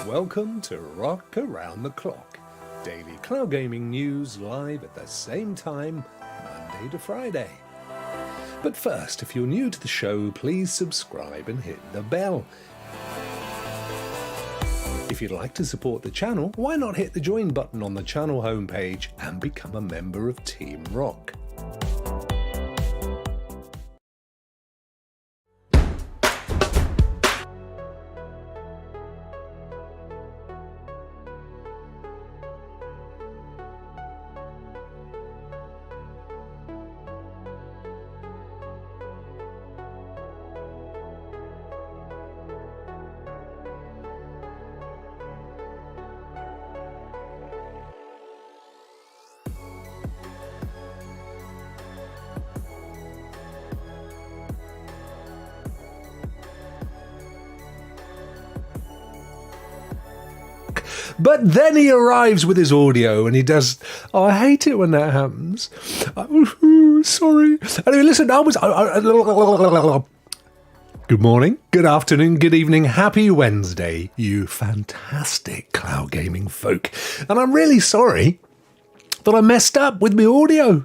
Welcome to Rokk Around the Clock, daily cloud gaming news live at the same time, Monday to Friday. But first, if you're new to the show, please subscribe and hit the bell. If you'd like to support the channel, why not hit the join button on the channel homepage and become a member of Team Rokk. But then he arrives with his audio and he does... Oh, I hate it when that happens. Sorry. Anyway, listen, Good morning, good afternoon, good evening, happy Wednesday, you fantastic cloud gaming folk. And I'm really sorry that I messed up with my audio.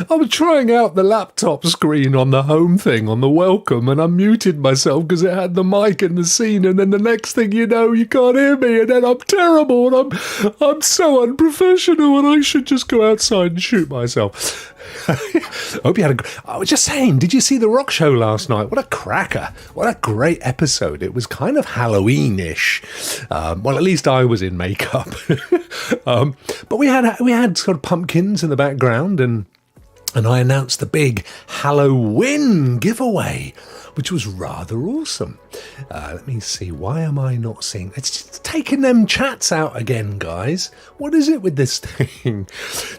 I was trying out the laptop screen on the home thing on the welcome and I muted myself because it had the mic in the scene, and then the next thing you know you can't hear me, and then I'm terrible and I'm so unprofessional and I should just go outside and shoot myself. Hope you had I was just saying, did you see the Rokk show last night? What a cracker. What a great episode. It was kind of Halloween-ish. Well, at least I was in makeup. But we had sort of pumpkins in the background, and I announced the big Halloween giveaway, which was rather awesome. Let me see, why am I not seeing? It's just taking them chats out again, guys. What is it with this thing?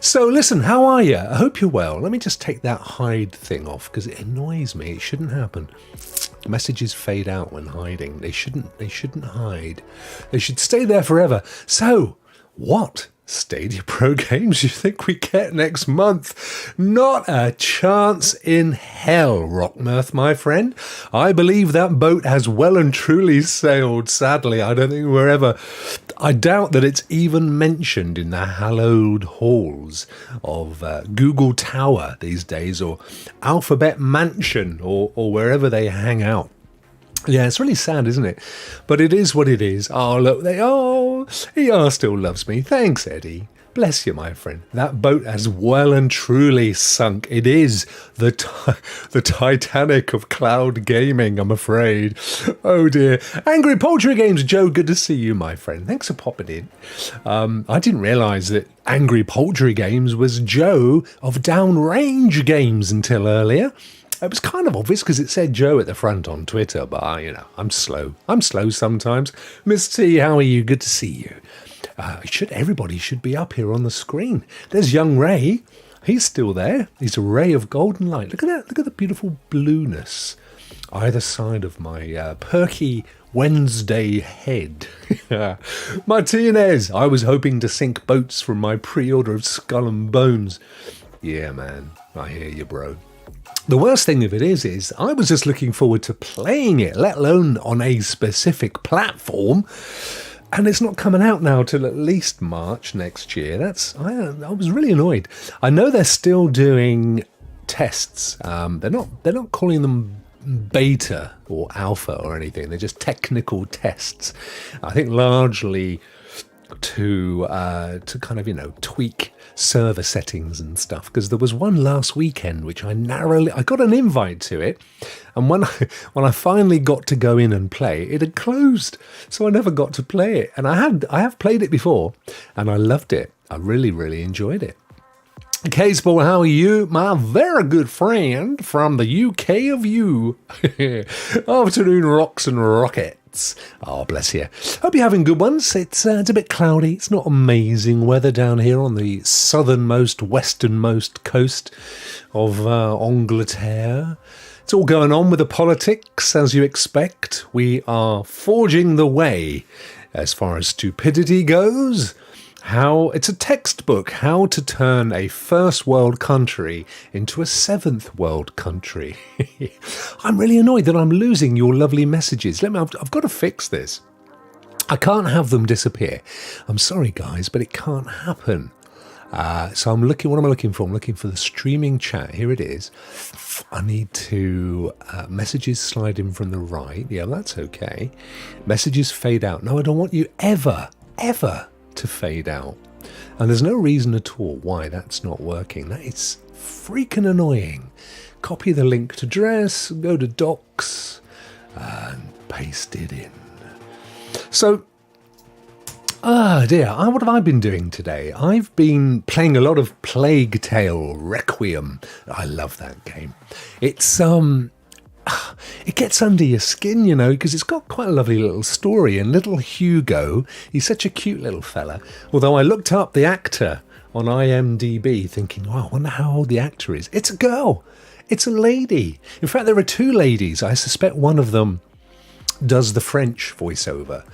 So listen, how are you? I hope you're well. Let me just take that hide thing off because it annoys me. It shouldn't happen. Messages fade out when hiding. They shouldn't hide. They should stay there forever. So, what Stadia Pro games you think we get next month? Not a chance in hell, Rockmirth, my friend. I believe that boat has well and truly sailed, sadly. I don't think we're ever... I doubt that it's even mentioned in the hallowed halls of Google Tower these days, or Alphabet Mansion, or wherever they hang out. Yeah, it's really sad, isn't it? But it is what it is. Oh, look, ER still loves me. Thanks, Eddie. Bless you, my friend. That boat has well and truly sunk. It is the Titanic of cloud gaming, I'm afraid. Oh, dear. Angry Poultry Games, Joe, good to see you, my friend. Thanks for popping in. I didn't realise that Angry Poultry Games was Joe of Downrange Games until earlier. It was kind of obvious because it said Joe at the front on Twitter, but I'm slow. I'm slow sometimes. Miss T, how are you? Good to see you. Everybody should be up here on the screen. There's young Ray. He's still there. He's a ray of golden light. Look at that. Look at the beautiful blueness either side of my perky Wednesday head. Martinez, I was hoping to sink boats from my pre-order of Skull and Bones. Yeah, man. I hear you, bro. The worst thing of it is I was just looking forward to playing it, let alone on a specific platform, and it's not coming out now till at least March next year. I was really annoyed. I know they're still doing tests. They're not calling them beta or alpha or anything. They're just technical tests. I think largely to kind of tweak server settings and stuff, because there was one last weekend which I got an invite to it, and when I finally got to go in and play, it had closed, so I never got to play it. And I have played it before and I loved it. I really enjoyed it. Caseball, how are you? My very good friend from the UK of you. Afternoon rocks and rockets. Oh, bless you. Hope you're having good ones. It's a bit cloudy. It's not amazing weather down here on the southernmost, westernmost coast of Angleterre. It's all going on with the politics, as you expect. We are forging the way as far as stupidity goes. It's a textbook, how to turn a first world country into a seventh world country. I'm really annoyed that I'm losing your lovely messages. I've got to fix this. I can't have them disappear. I'm sorry, guys, but it can't happen. So I'm looking, what am I looking for? I'm looking for the streaming chat. Here it is. I need to, messages slide in from the right. Yeah, that's okay. Messages fade out. No, I don't want you ever to fade out. And there's no reason at all why that's not working. That is freaking annoying. Copy the link to address, go to docs, and paste it in. So, dear, what have I been doing today? I've been playing a lot of Plague Tale Requiem. I love that game. It's, it gets under your skin, you know, because it's got quite a lovely little story. And little Hugo, he's such a cute little fella. Although I looked up the actor on IMDb thinking, wow, I wonder how old the actor is. It's a girl. It's a lady. In fact, there are two ladies. I suspect one of them does the French voiceover.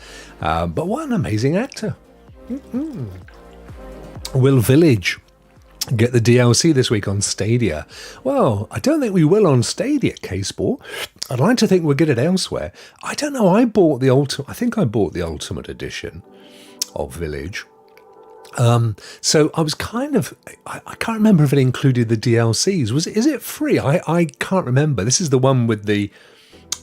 But what an amazing actor. Will Village get the DLC this week on Stadia? Well, I don't think we will on Stadia, K-Sport. I'd like to think we'll get it elsewhere. I don't know. I bought the Ultimate Edition of Village. So I was kind of, I can't remember if it included the DLCs. Is it free? I can't remember. This is the one with the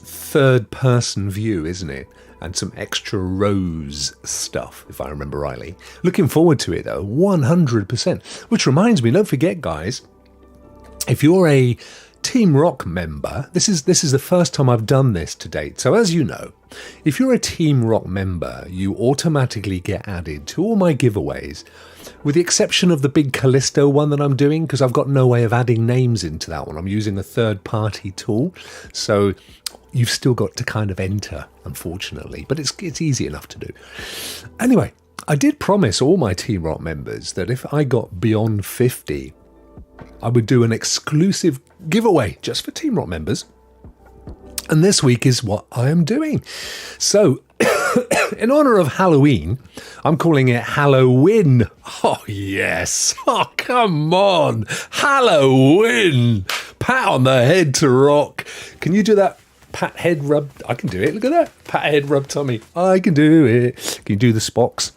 third person view, isn't it? And some extra Rose stuff, if I remember rightly. Looking forward to it though, 100%. Which reminds me, don't forget guys, if you're a Team Rokk member, this is the first time I've done this to date. So as you know, if you're a Team Rokk member, you automatically get added to all my giveaways, with the exception of the big Callisto one that I'm doing, because I've got no way of adding names into that one. I'm using a third-party tool, so you've still got to kind of enter, unfortunately, but it's easy enough to do. Anyway, I did promise all my Team Rokk members that if I got beyond 50, I would do an exclusive giveaway just for Team Rokk members. And this week is what I am doing. So, in honor of Halloween, I'm calling it Halloween. Oh, yes. Oh, come on. Halloween. Pat on the head to Rokk. Can you do that? Pat head rub. I can do it. Look at that. Pat head rub tummy. I can do it. Can you do the Spocks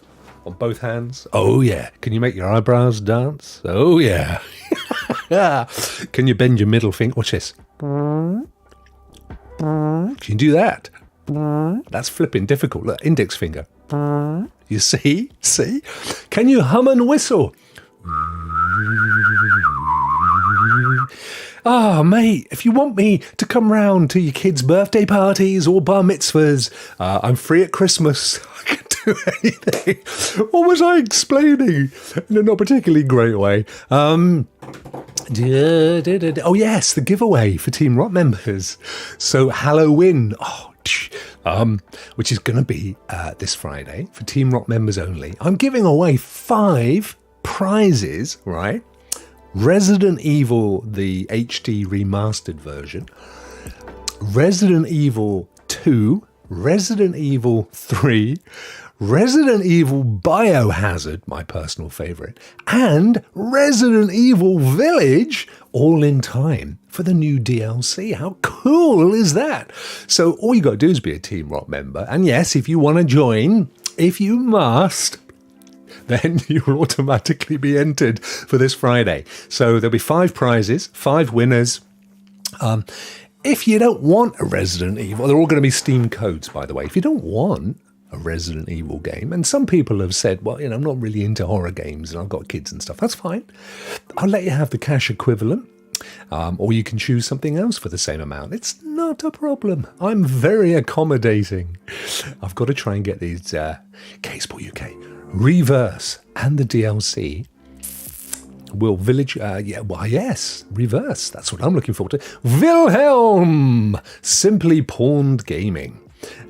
on both hands? Oh, yeah. Can you make your eyebrows dance? Oh, yeah. Can you bend your middle finger? Watch this. Can you do that? That's flipping difficult. Look, index finger. You see? See? Can you hum and whistle? Ah, mate, if you want me to come round to your kids' birthday parties or bar mitzvahs, I'm free at Christmas. I can do anything. What was I explaining? In a not particularly great way. Oh, yes, the giveaway for Team Rokk members. So Halloween, which is going to be this Friday for Team Rokk members only. I'm giving away 5 prizes, right? Resident Evil, the HD remastered version, Resident Evil 2, Resident Evil 3, Resident Evil Biohazard, my personal favourite, and Resident Evil Village, all in time for the new DLC. How cool is that? So all you got to do is be a Team Rokk member. And yes, if you want to join, if you must, then you'll automatically be entered for this Friday. So there'll be 5 prizes, 5 winners. If you don't want a Resident Evil, they're all going to be Steam codes, by the way. If you don't want a Resident Evil game, and some people have said, well, I'm not really into horror games and I've got kids and stuff, that's fine. I'll let you have the cash equivalent, or you can choose something else for the same amount. It's not a problem. I'm very accommodating. I've got to try and get these K-Sport UK Reverse and the DLC will Village, yes, Reverse. That's what I'm looking forward to. Wilhelm, Simply Pawned Gaming.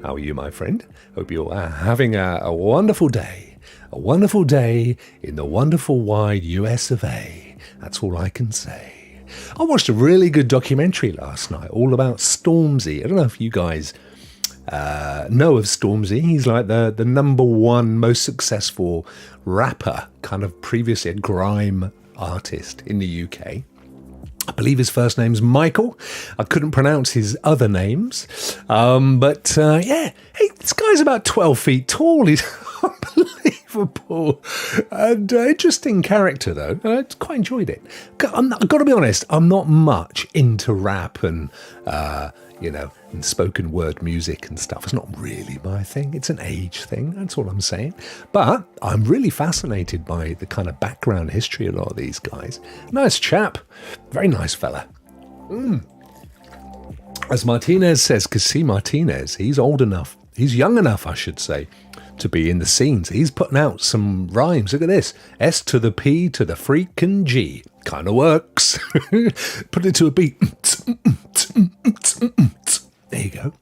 How are you, my friend? Hope you're having a wonderful day. A wonderful day in the wonderful wide US of A. That's all I can say. I watched a really good documentary last night all about Stormzy. I don't know if you guys know of Stormzy. He's like the number 1 most successful rapper, kind of previously a grime artist in the UK. I believe his first name's Michael. I couldn't pronounce his other names. But yeah, hey, this guy's about 12 feet tall. He's unbelievable. And interesting character, though. I quite enjoyed it. I've got to be honest, I'm not much into rap and, and spoken word music and stuff. It's not really my thing. It's an age thing. That's all I'm saying. But I'm really fascinated by the kind of background history of a lot of these guys. Nice chap. Very nice fella. As Martinez says, because see, Martinez, he's old enough. He's young enough, I should say, to be in the scenes. He's putting out some rhymes. Look at this. S to the P to the freaking G. Kind of works. Put it to a beat. There you go.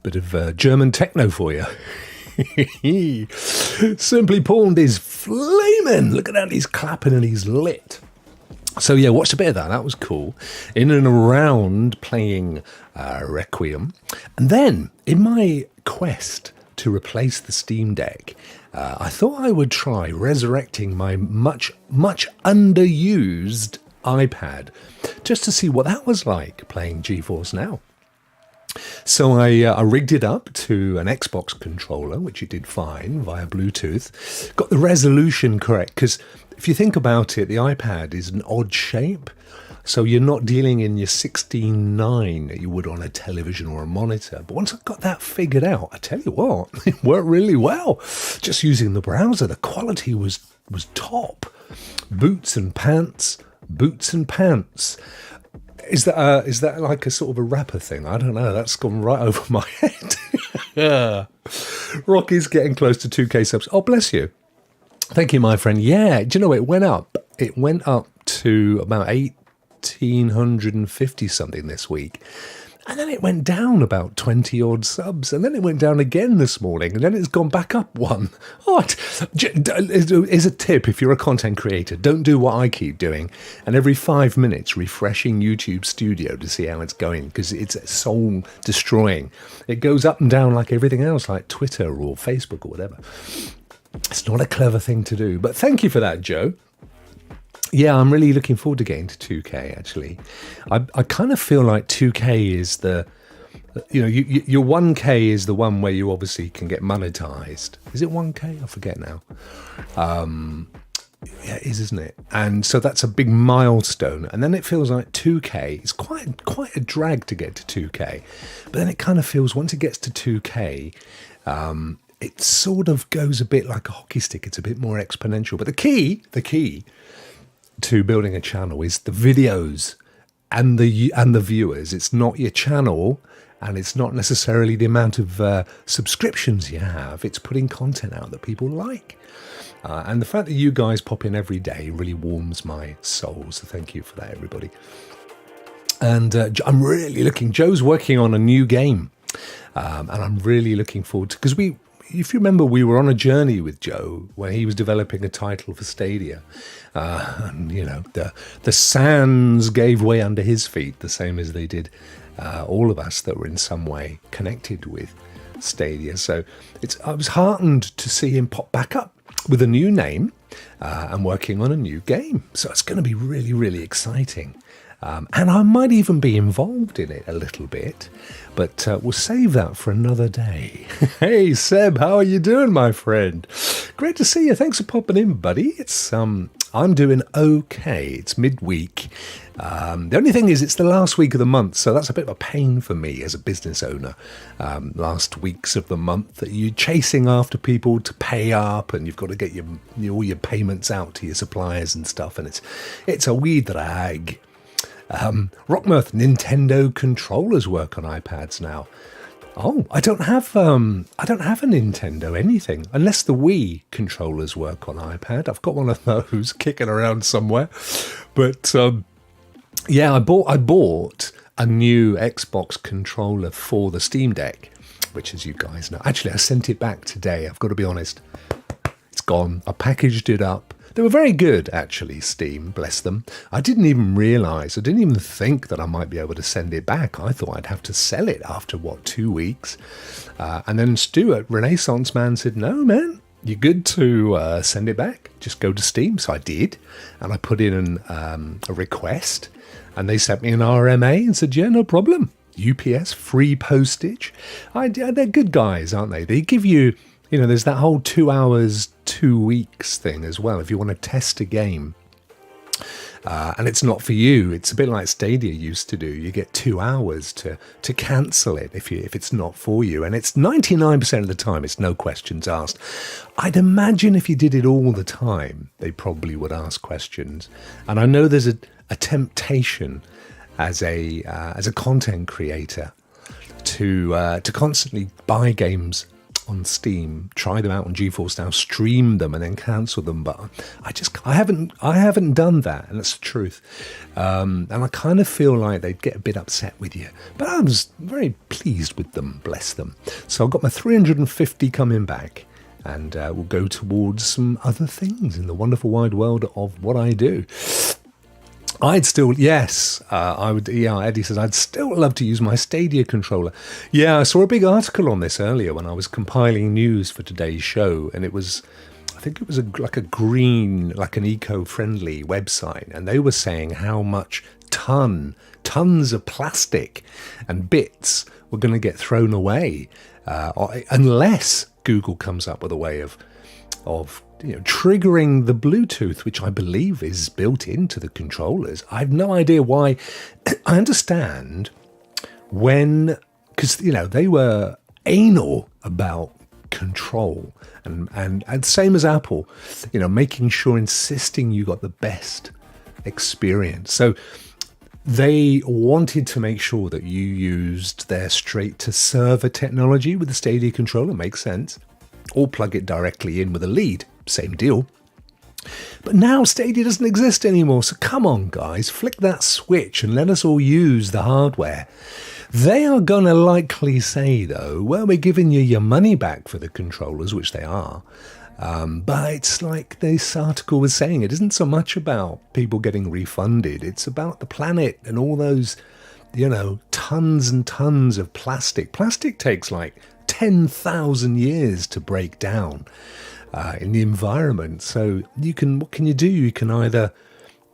Bit of German techno for you. Simply Pawned is flaming. Look at that. He's clapping and he's lit. So yeah, watched a bit of that. That was cool. In and around playing Requiem. And then in my quest to replace the Steam Deck, I thought I would try resurrecting my much underused iPad just to see what that was like playing GeForce Now. So I rigged it up to an Xbox controller, which it did fine via Bluetooth. Got the resolution correct, because if you think about it, the iPad is an odd shape. So you're not dealing in your 16:9 that you would on a television or a monitor. But once I got that figured out, I tell you what, it worked really well. Just using the browser, the quality was top. Boots and pants. Is that like a sort of a rapper thing? I don't know. That's gone right over my head. Rokk is getting close to 2K subs. Oh, bless you. Thank you, my friend. Yeah, do you know, it went up. It went up to about 1,850 something this week. And then it went down about 20 odd subs. And then it went down again this morning. And then it's gone back up one. Oh, is a tip if you're a content creator. Don't do what I keep doing. And every 5 minutes refreshing YouTube Studio to see how it's going. Because it's soul destroying. It goes up and down like everything else, like Twitter or Facebook or whatever. It's not a clever thing to do. But thank you for that, Joe. Yeah, I'm really looking forward to getting to 2K, actually. I kind of feel like 2K is the, your 1K is the one where you obviously can get monetized. Is it 1K? I forget now. Yeah, it is, isn't it? And so that's a big milestone. And then it feels like 2K is quite a drag to get to 2K. But then it kind of feels, once it gets to 2K, it sort of goes a bit like a hockey stick. It's a bit more exponential. But the key to building a channel is the videos and the viewers. It's not your channel, and it's not necessarily the amount of subscriptions you have. It's putting content out that people like. And the fact that you guys pop in every day really warms my soul. So thank you for that, everybody. And I'm really Joe's working on a new game. And I'm really looking forward to, because if you remember, we were on a journey with Joe when he was developing a title for Stadia. And, the sands gave way under his feet, the same as they did all of us that were in some way connected with Stadia. So I was heartened to see him pop back up with a new name and working on a new game. So it's going to be really, really exciting. And I might even be involved in it a little bit, but we'll save that for another day. Hey, Seb, how are you doing, my friend? Great to see you. Thanks for popping in, buddy. I'm doing okay. It's midweek. The only thing is, it's the last week of the month, so that's a bit of a pain for me as a business owner. Last weeks of the month that you're chasing after people to pay up, and you've got to get all your payments out to your suppliers and stuff, and it's a wee drag. Rockmirth, Nintendo controllers work on iPads now. Oh, I don't have a Nintendo anything, unless the Wii controllers work on iPad. I've got one of those kicking around somewhere. But yeah, I bought a new Xbox controller for the Steam Deck, which, as you guys know, actually I sent it back today. I've got to be honest, it's gone. I packaged it up. They were very good, actually, Steam, bless them. I didn't even think that I might be able to send it back. I thought I'd have to sell it after, 2 weeks? And then Stuart, Renaissance Man, said, no, man, you're good to send it back. Just go to Steam. So I did, and I put in a request, and they sent me an RMA and said, yeah, no problem. UPS, free postage. They're good guys, aren't they? They give you, there's that whole 2 hours, 2 weeks thing as well. If you want to test a game, and it's not for you, it's a bit like Stadia used to do. You get 2 hours to cancel it if it's not for you. And it's 99% of the time, it's no questions asked. I'd imagine if you did it all the time, they probably would ask questions. And I know there's a temptation as a content creator to constantly buy games on Steam, try them out on GeForce Now, stream them, and then cancel them. But I haven't done that, and that's the truth. And I kind of feel like they'd get a bit upset with you. But I was very pleased with them, bless them. So I've got my 350 coming back, and we'll go towards some other things in the wonderful wide world of what I do. I'd still, yes, I would, yeah, Eddie says, I'd still love to use my Stadia controller. Yeah, I saw a big article on this earlier when I was compiling news for today's show, and I think it was like an eco-friendly website, and they were saying how much tons of plastic and bits were going to get thrown away unless Google comes up with a way of triggering the Bluetooth, which I believe is built into the controllers. I have no idea why. I understand because they were anal about control and same as Apple, making sure, insisting you got the best experience. So they wanted to make sure that you used their straight to server technology with the Stadia controller. Makes sense. Or plug it directly in with a lead. Same deal. But now Stadia doesn't exist anymore, so come on guys, flick that switch and let us all use the hardware. They are going to likely say though, well, we're giving you your money back for the controllers, which they are. But it's like this article was saying, it isn't so much about people getting refunded, it's about the planet and all those, tons and tons of plastic. Plastic takes like 10,000 years to break down in the environment. So what can you do? You can either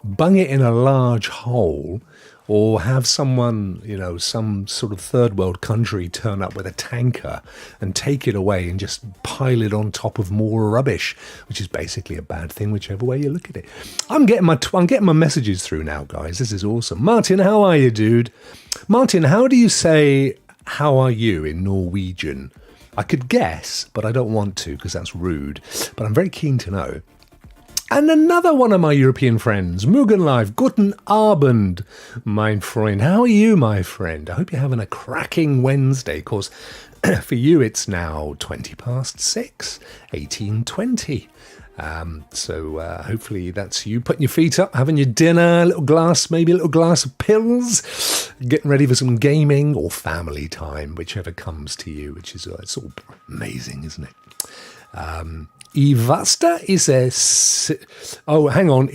bung it in a large hole or have someone, some sort of third world country turn up with a tanker and take it away and just pile it on top of more rubbish, which is basically a bad thing, whichever way you look at it. I'm getting my messages through now, guys. This is awesome. Martin, how are you, dude? Martin, how do you say how are you in Norwegian? I could guess, but I don't want to because that's rude. But I'm very keen to know. And another one of my European friends, Mugen Live, Guten Abend, mein Freund. How are you, my friend? I hope you're having a cracking Wednesday. Of course, for you, it's now 6:20, 18:20. So hopefully that's you putting your feet up, having your dinner, maybe a little glass of pills, getting ready for some gaming or family time, whichever comes to you, which is it's all amazing, isn't it? Ivasta is oh, hang on.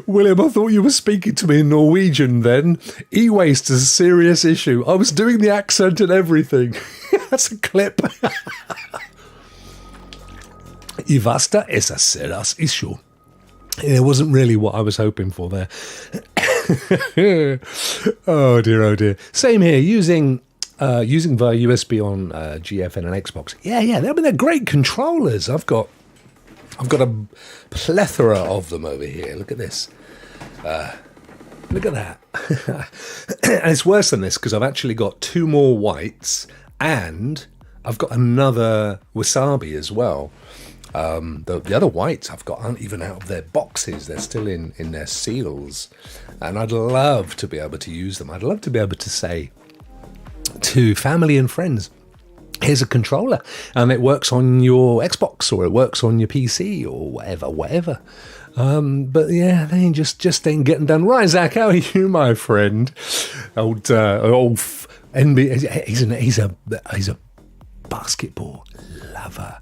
William, I thought you were speaking to me in Norwegian then. E-waste is a serious issue. I was doing the accent and everything. That's a clip. Ivasta is a serious issue. It wasn't really what I was hoping for there. Oh dear. Same here, using via USB on GFN and Xbox. Yeah, they're great controllers. I've got a plethora of them over here. Look at this. Look at that. And it's worse than this because I've actually got 2 more whites and I've got another Wasabi as well. The other whites I've got aren't even out of their boxes. They're still in their seals. And I'd love to be able to use them. I'd love to be able to say to family and friends, here's a controller and it works on your Xbox or it works on your PC or whatever. But yeah, they just ain't getting done. Right, Zach, how are you, my friend? Old NBA. He's a basketball lover,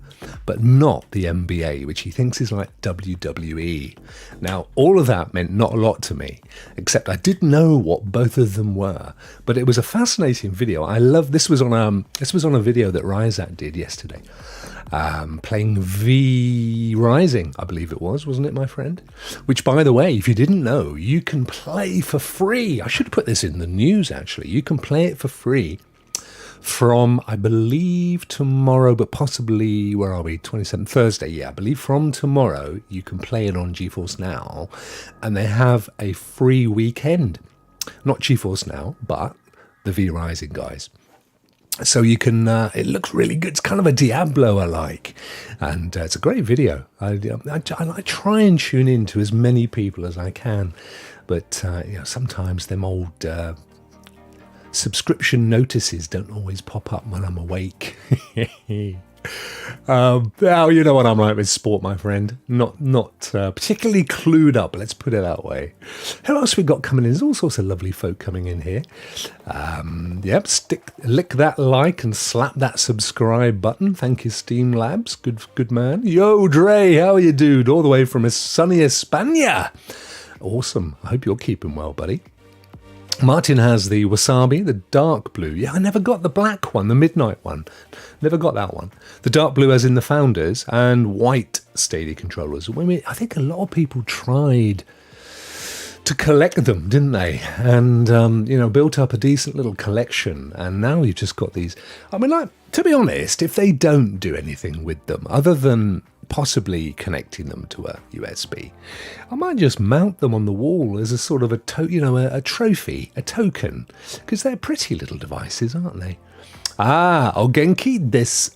but not the NBA, which he thinks is like WWE. Now, all of that meant not a lot to me, except I did know what both of them were. But it was a fascinating video. I love this was on a video that Ryzak did yesterday, playing V Rising, I believe it was, wasn't it, my friend? Which, by the way, if you didn't know, you can play for free. I should put this in the news, actually. You can play it for free from, I believe, tomorrow, but possibly, where are we, 27th, Thursday, yeah, I believe from tomorrow, you can play it on GeForce Now, and they have a free weekend. Not GeForce Now, but the V Rising guys. So you can, it looks really good. It's kind of a Diablo-alike, and it's a great video. I try and tune in to as many people as I can, but sometimes them old subscription notices don't always pop up when I'm awake. Now you know what I'm like with sport, my friend. Not particularly clued up, let's put it that way. Who else we got coming in? There's all sorts of lovely folk coming in here. Yep, lick that like and slap that subscribe button. Thank you, Steam Labs. Good man. Yo, Dre, how are you, dude? All the way from a sunny España. Awesome. I hope you're keeping well, buddy. Martin has the Wasabi, the dark blue. Yeah, I never got the black one, the midnight one. Never got that one. The dark blue as in the Founders, and white Stadia controllers. I think a lot of people tried to collect them, didn't they? And, built up a decent little collection. And now you've just got these. I mean, to be honest, if they don't do anything with them, other than possibly connecting them to a USB, I might just mount them on the wall as a sort of a trophy, a token, because they're pretty little devices, aren't they? Ogenki desu.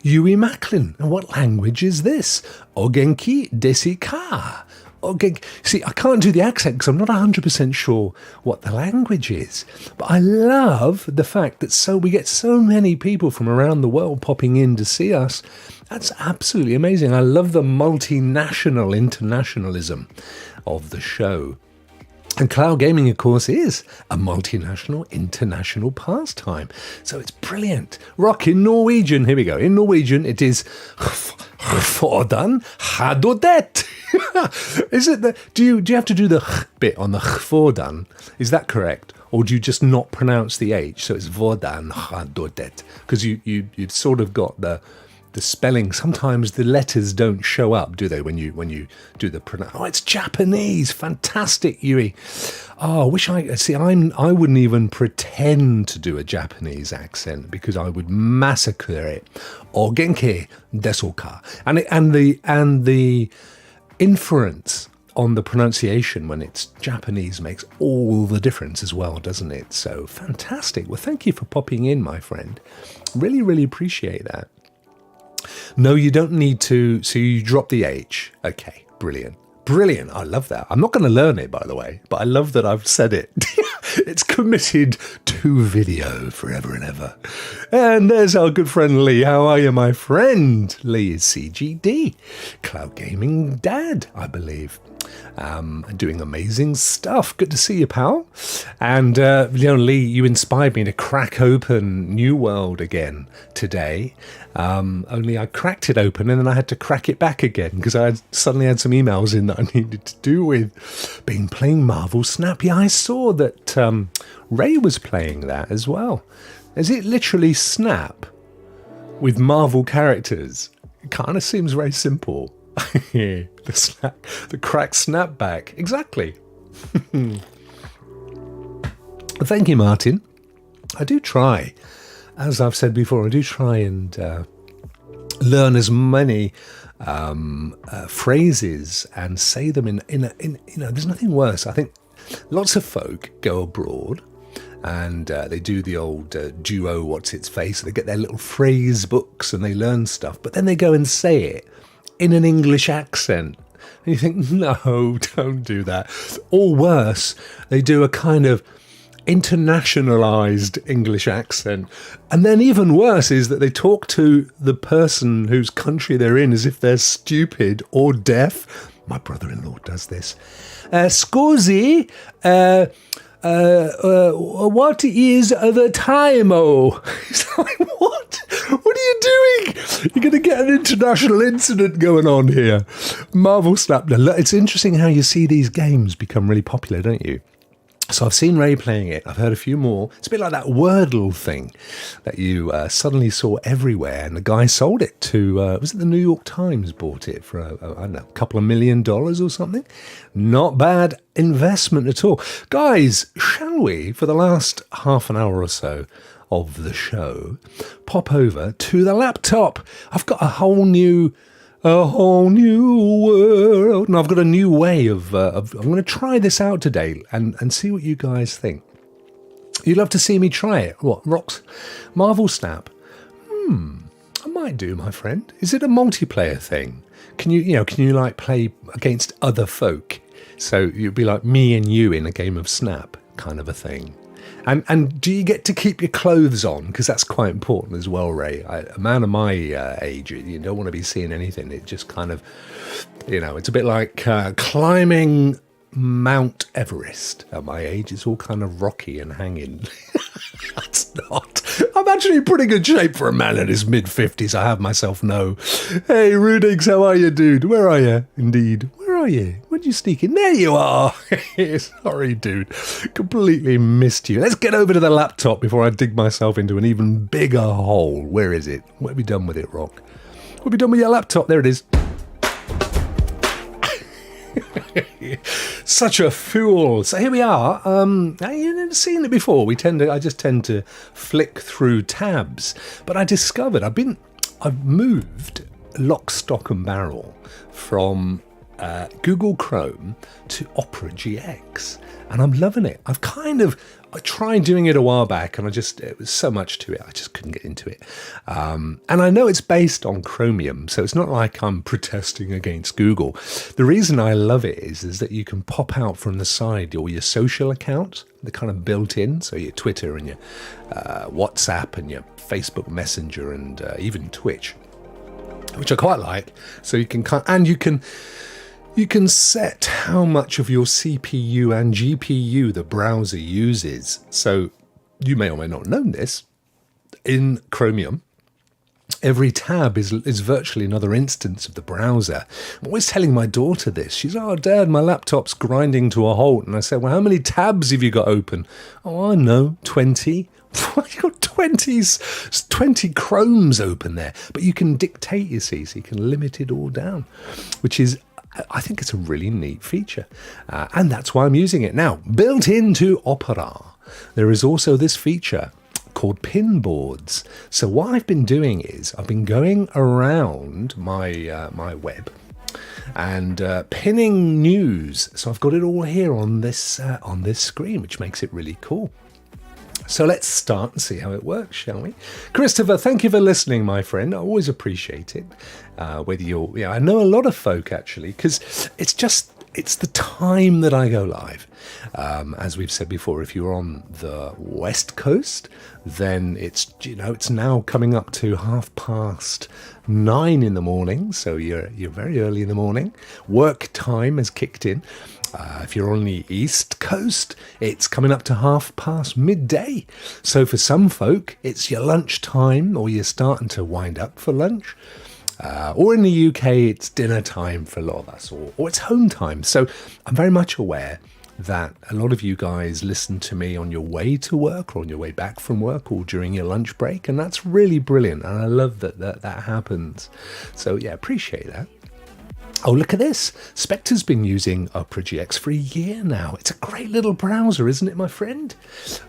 Yui Macklin. What language is this? Ogenki desu ka? Ogenki. See, I can't do the accent because I'm not 100% sure what the language is. But I love the fact that we get so many people from around the world popping in to see us. That's absolutely amazing. I love the multinational internationalism of the show. And cloud gaming, of course, is a multinational, international pastime. So it's brilliant. Rokk in Norwegian. Here we go. In Norwegian, it is Hvordan har du det? Is it do you have to do the bit on the Hvordan? Is that correct? Or do you just not pronounce the H? So it's Hvordan har du det? Because you've sort of got the spelling. Sometimes the letters don't show up, do they, when you do the pronoun? Oh, it's Japanese. Fantastic, Yui. Oh, I wouldn't even pretend to do a Japanese accent because I would massacre it. O genki desu ka? And the inference on the pronunciation when it's Japanese makes all the difference as well, doesn't it? So fantastic. Well, thank you for popping in, my friend. Really, really appreciate that. No, you don't need to. So you drop the H. Okay, brilliant. Brilliant. I love that. I'm not going to learn it, by the way, but I love that I've said it. It's committed to video forever and ever. And there's our good friend Lee. How are you, my friend? Lee is CGD, Cloud Gaming Dad, I believe. Doing amazing stuff. Good to see you, pal. And Lee, you inspired me to crack open New World again today. Only I cracked it open and then I had to crack it back again because I suddenly had some emails in that I needed to do with being playing Marvel Snap. Yeah, I saw that Ray was playing that as well. Is it literally Snap with Marvel characters? It kind of seems very simple. The crack snapback. Exactly. Thank you, Martin. I do try, as I've said before, I do try and learn as many phrases and say them in there's nothing worse. I think lots of folk go abroad and they do the old duo what's its face. They get their little phrase books and they learn stuff, but then they go and say it in an English accent. And you think, no, don't do that. Or worse, they do a kind of internationalized English accent. And then even worse is that they talk to the person whose country they're in as if they're stupid or deaf. My brother-in-law does this. Scusi, what is the time-o? He's like, what? What are you doing? You're going to get an international incident going on here. Marvel Snap. It's interesting how you see these games become really popular, don't you? So I've seen Ray playing it. I've heard a few more. It's a bit like that Wordle thing that you suddenly saw everywhere. And the guy sold it to, was it the New York Times bought it for, I don't know, a couple of $1 million or something? Not bad investment at all. Guys, shall we, for the last half an hour or so of the show, pop over to the laptop? I've got a whole new world. And I've got a new way of I'm going to try this out today and see what you guys think. You'd love to see me try it. What, Rokk's Marvel Snap? I might do, my friend. Is it a multiplayer thing? Can you like play against other folk? So you'd be like me and you in a game of Snap kind of a thing. And do you get to keep your clothes on? Because that's quite important as well, Ray. A man of my age, you don't want to be seeing anything. It just kind of, it's a bit like climbing Mount Everest at my age. It's all kind of rocky and hanging. That's not. I'm actually in pretty good shape for a man in his mid-50s, I have myself know. Hey, Rudix, how are you, dude? Where are you? Indeed. Where are you? Where'd you sneak in? There you are. Sorry, dude. Completely missed you. Let's get over to the laptop before I dig myself into an even bigger hole. Where is it? What have you done with it, Rokk? What have you done with your laptop? There it is. Such a fool. So here we are. You've seen it before. I just tend to flick through tabs. But I discovered I've moved lock, stock and barrel from Google Chrome to Opera GX, and I'm loving it. I tried doing it a while back, and it was so much to it, I just couldn't get into it. And I know it's based on Chromium, so it's not like I'm protesting against Google. The reason I love it is that you can pop out from the side all your social accounts. They're kind of built in, so your Twitter and your WhatsApp and your Facebook Messenger and even Twitch, which I quite like. So you can set how much of your CPU and GPU the browser uses. So you may or may not know this. In Chromium, every tab is virtually another instance of the browser. I'm always telling my daughter this. She's, "Oh, Dad, my laptop's grinding to a halt." And I said, "Well, how many tabs have you got open?" "Oh, I know, 20. You've got 20 Chromes open there. But you can dictate, you see, so you can limit it all down, which is, I think it's a really neat feature. And that's why I'm using it. Now, built into Opera, there is also this feature called pin boards. So what I've been doing is I've been going around my web and pinning news. So I've got it all here on this screen, which makes it really cool. So let's start and see how it works, shall we? Christopher, thank you for listening, my friend. I always appreciate it. Whether I know a lot of folk actually, because it's the time that I go live. As we've said before, if you're on the West Coast, then it's now coming up to 9:30 in the morning. So you're very early in the morning. Work time has kicked in. If you're on the East Coast, it's coming up to midday. So for some folk, it's your lunch time, or you're starting to wind up for lunch. Or in the UK, it's dinner time for a lot of us, or it's home time. So I'm very much aware that a lot of you guys listen to me on your way to work, or on your way back from work, or during your lunch break. And that's really brilliant. And I love that happens. So yeah, appreciate that. Oh, look at this. Spectre's been using Opera GX for a year now. It's a great little browser, isn't it, my friend?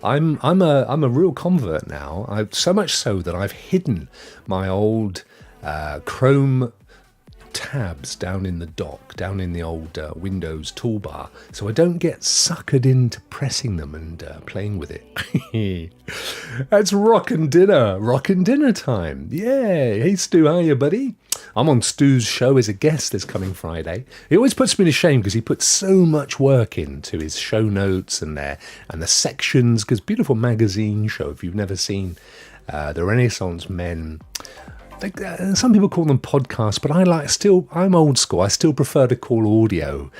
I'm a real convert now. So much so that I've hidden my old Chrome tabs down in the dock, down in the old Windows toolbar, so I don't get suckered into pressing them and playing with it. That's Rokk and dinner time. Yeah. Hey, Stu, how are you, buddy? I'm on Stu's show as a guest this coming Friday. He always puts me to shame because he puts so much work into his show notes and the sections, because beautiful magazine show, if you've never seen the Renaissance Men. Some people call them podcasts, but I'm old school. I still prefer to call audio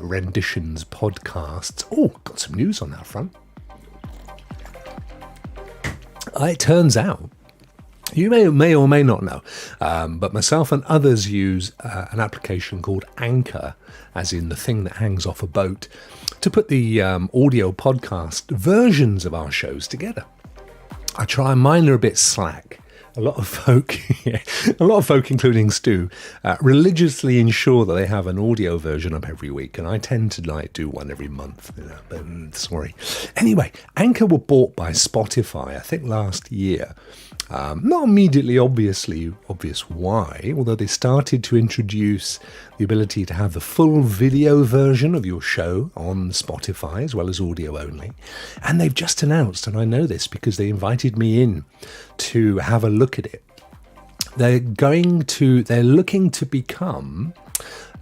renditions podcasts. Oh, got some news on that front. It turns out You may or may not know, but myself and others use an application called Anchor, as in the thing that hangs off a boat, to put the audio podcast versions of our shows together. I try, mine are a bit slack. A lot of folk, including Stu, religiously ensure that they have an audio version up every week, and I tend to do one every month. But sorry. Anyway, Anchor were bought by Spotify, I think last year. Not immediately obvious why, although they started to introduce the ability to have the full video version of your show on Spotify as well as audio only. And they've just announced, and I know this because they invited me in to have a look at it. They're looking to become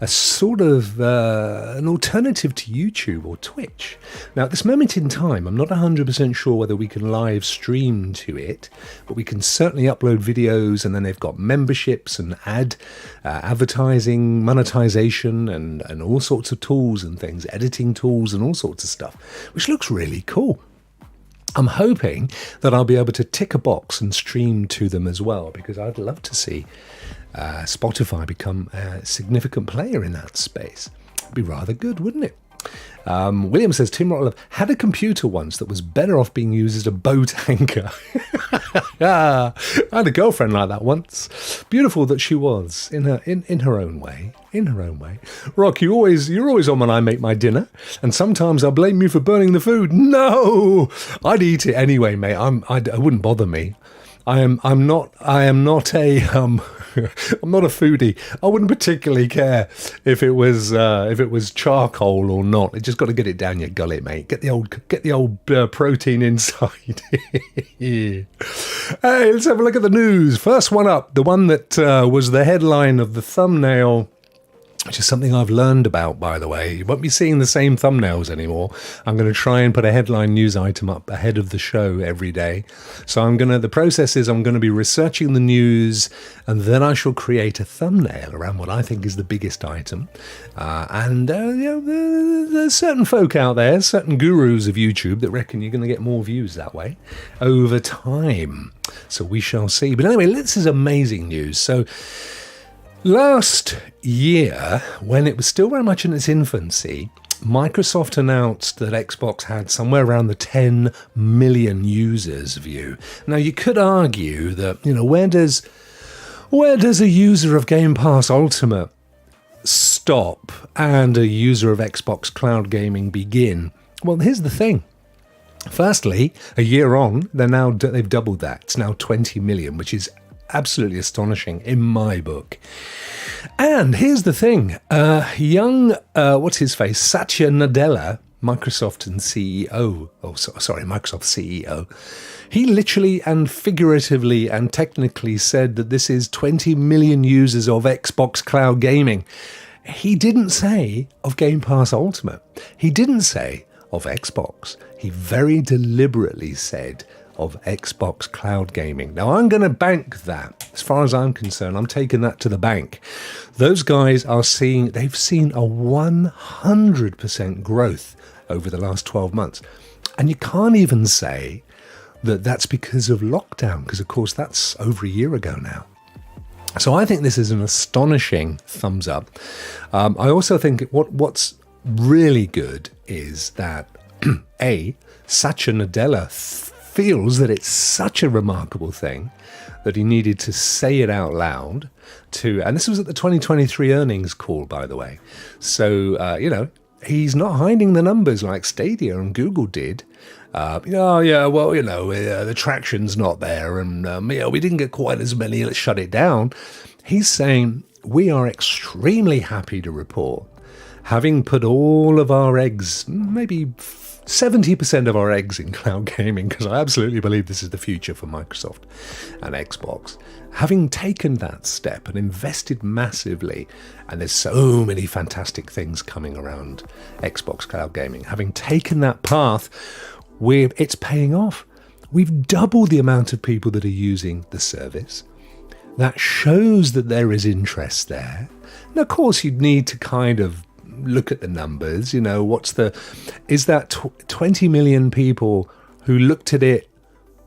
a sort of an alternative to YouTube or Twitch. Now, at this moment in time, I'm not 100% sure whether we can live stream to it, but we can certainly upload videos, and then they've got memberships and advertising, monetization, and all sorts of tools and things, editing tools and all sorts of stuff, which looks really cool. I'm hoping that I'll be able to tick a box and stream to them as well, because I'd love to see Spotify become a significant player in that space. It'd be rather good, wouldn't it? William says, Tim Rottle had a computer once that was better off being used as a boat anchor. I had a girlfriend like that once. Beautiful that she was, in her own way. In her own way. Rokk, you're always on when I make my dinner, and sometimes I blame you for burning the food. No! I'd eat it anyway, mate. It wouldn't bother me. I'm not a foodie. I wouldn't particularly care if it was charcoal or not. You just got to get it down your gullet, mate. Get the old protein inside. Hey, let's have a look at the news. First one up, the one that was the headline of the thumbnail, which is something I've learned about, by the way. You won't be seeing the same thumbnails anymore. I'm going to try and put a headline news item up ahead of the show every day. So the process is I'm going to be researching the news, and then I shall create a thumbnail around what I think is the biggest item. There's certain folk out there, certain gurus of YouTube that reckon you're going to get more views that way over time. So we shall see. But anyway, this is amazing news. So last year, when it was still very much in its infancy, Microsoft announced that Xbox had somewhere around the 10 million users view. Now, you could argue that, where does a user of Game Pass Ultimate stop and a user of Xbox Cloud Gaming begin? Well, here's the thing. Firstly, a year on, they've doubled that. It's now 20 million, which is absolutely astonishing in my book. And here's the thing, Satya Nadella, Microsoft CEO, he literally and figuratively and technically said that this is 20 million users of Xbox Cloud Gaming. He didn't say of Game Pass Ultimate. He didn't say of Xbox. He very deliberately said of Xbox Cloud Gaming. Now, I'm going to bank that. As far as I'm concerned, I'm taking that to the bank. Those guys they've seen a 100% growth over the last 12 months. And you can't even say that that's because of lockdown, because, of course, that's over a year ago now. So I think this is an astonishing thumbs up. I also think what's really good is that, Satya Nadella feels that it's such a remarkable thing that he needed to say it out loud and this was at the 2023 earnings call, by the way. So, he's not hiding the numbers like Stadia and Google did. The traction's not there, and we didn't get quite as many, let's shut it down. He's saying, we are extremely happy to report, having put all of our eggs, maybe 70% of our eggs in cloud gaming, because I absolutely believe this is the future for Microsoft and Xbox. Having taken that step and invested massively, and there's so many fantastic things coming around Xbox Cloud Gaming, having taken that path, it's paying off. We've doubled the amount of people that are using the service. That shows that there is interest there. And of course, you'd need to kind of look at the numbers, is that 20 million people who looked at it,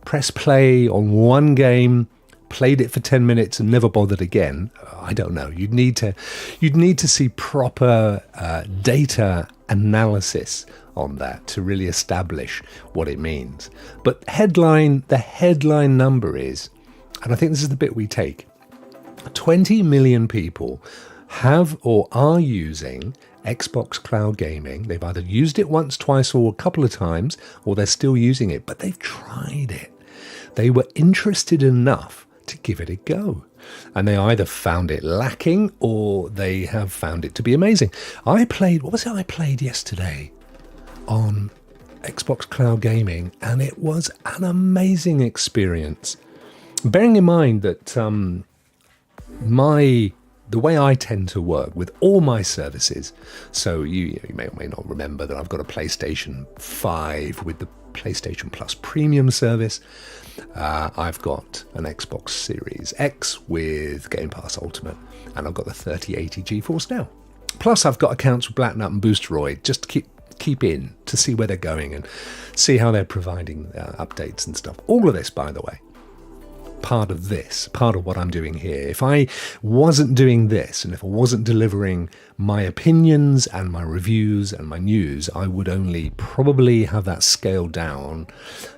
press play on one game, played it for 10 minutes and never bothered again, I don't know. You'd need to see proper data analysis on that to really establish what it means. But the headline number is, and I think this is the bit we take, 20 million people have or are using Xbox Cloud Gaming. They've either used it once, twice, or a couple of times, or they're still using it, but they've tried it. They were interested enough to give it a go. And they either found it lacking or they have found it to be amazing. What was it I played yesterday on Xbox Cloud Gaming? And it was an amazing experience. Bearing in mind that the way I tend to work with all my services, so you may or may not remember that I've got a PlayStation 5 with the PlayStation Plus Premium service. I've got an Xbox Series X with Game Pass Ultimate, and I've got the 3080 GeForce Now. Plus, I've got accounts with Blacknut and Boosteroid just to keep in to see where they're going and see how they're providing updates and stuff. All of this, by the way, part of what I'm doing here. If I wasn't doing this, and if I wasn't delivering my opinions and my reviews and my news, I would only probably have that scaled down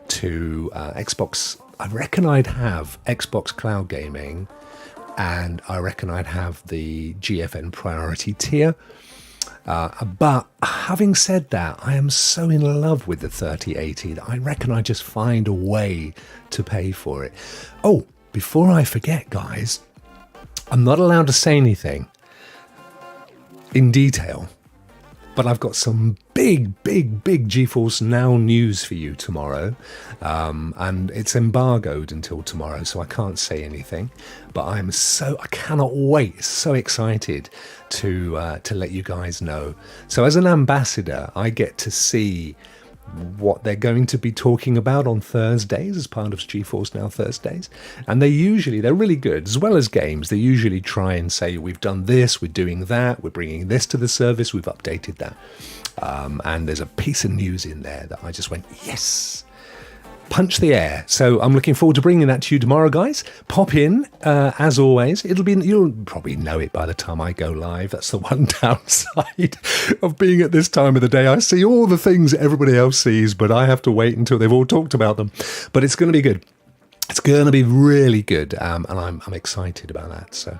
to Xbox. I reckon I'd have Xbox Cloud Gaming, and I reckon I'd have the GFN priority tier. But having said that, I am so in love with the 3080 that I reckon I just find a way to pay for it. Oh, before I forget, guys, I'm not allowed to say anything in detail, but I've got some big GeForce Now news for you tomorrow, and it's embargoed until tomorrow, so I can't say anything. But I cannot wait, so excited to let you guys know. So as an ambassador, I get to see what they're going to be talking about on Thursdays as part of GeForce Now Thursdays. And they're really good, as well as games. They usually try and say, we've done this, we're doing that, we're bringing this to the service, we've updated that. And there's a piece of news in there that I just went, yes, punch the air. So I'm looking forward to bringing that to you tomorrow, guys. Pop in, as always. You'll probably know it by the time I go live. That's the one downside of being at this time of the day. I see all the things that everybody else sees, but I have to wait until they've all talked about them. But it's going to be good. It's going to be really good, and I'm excited about that. So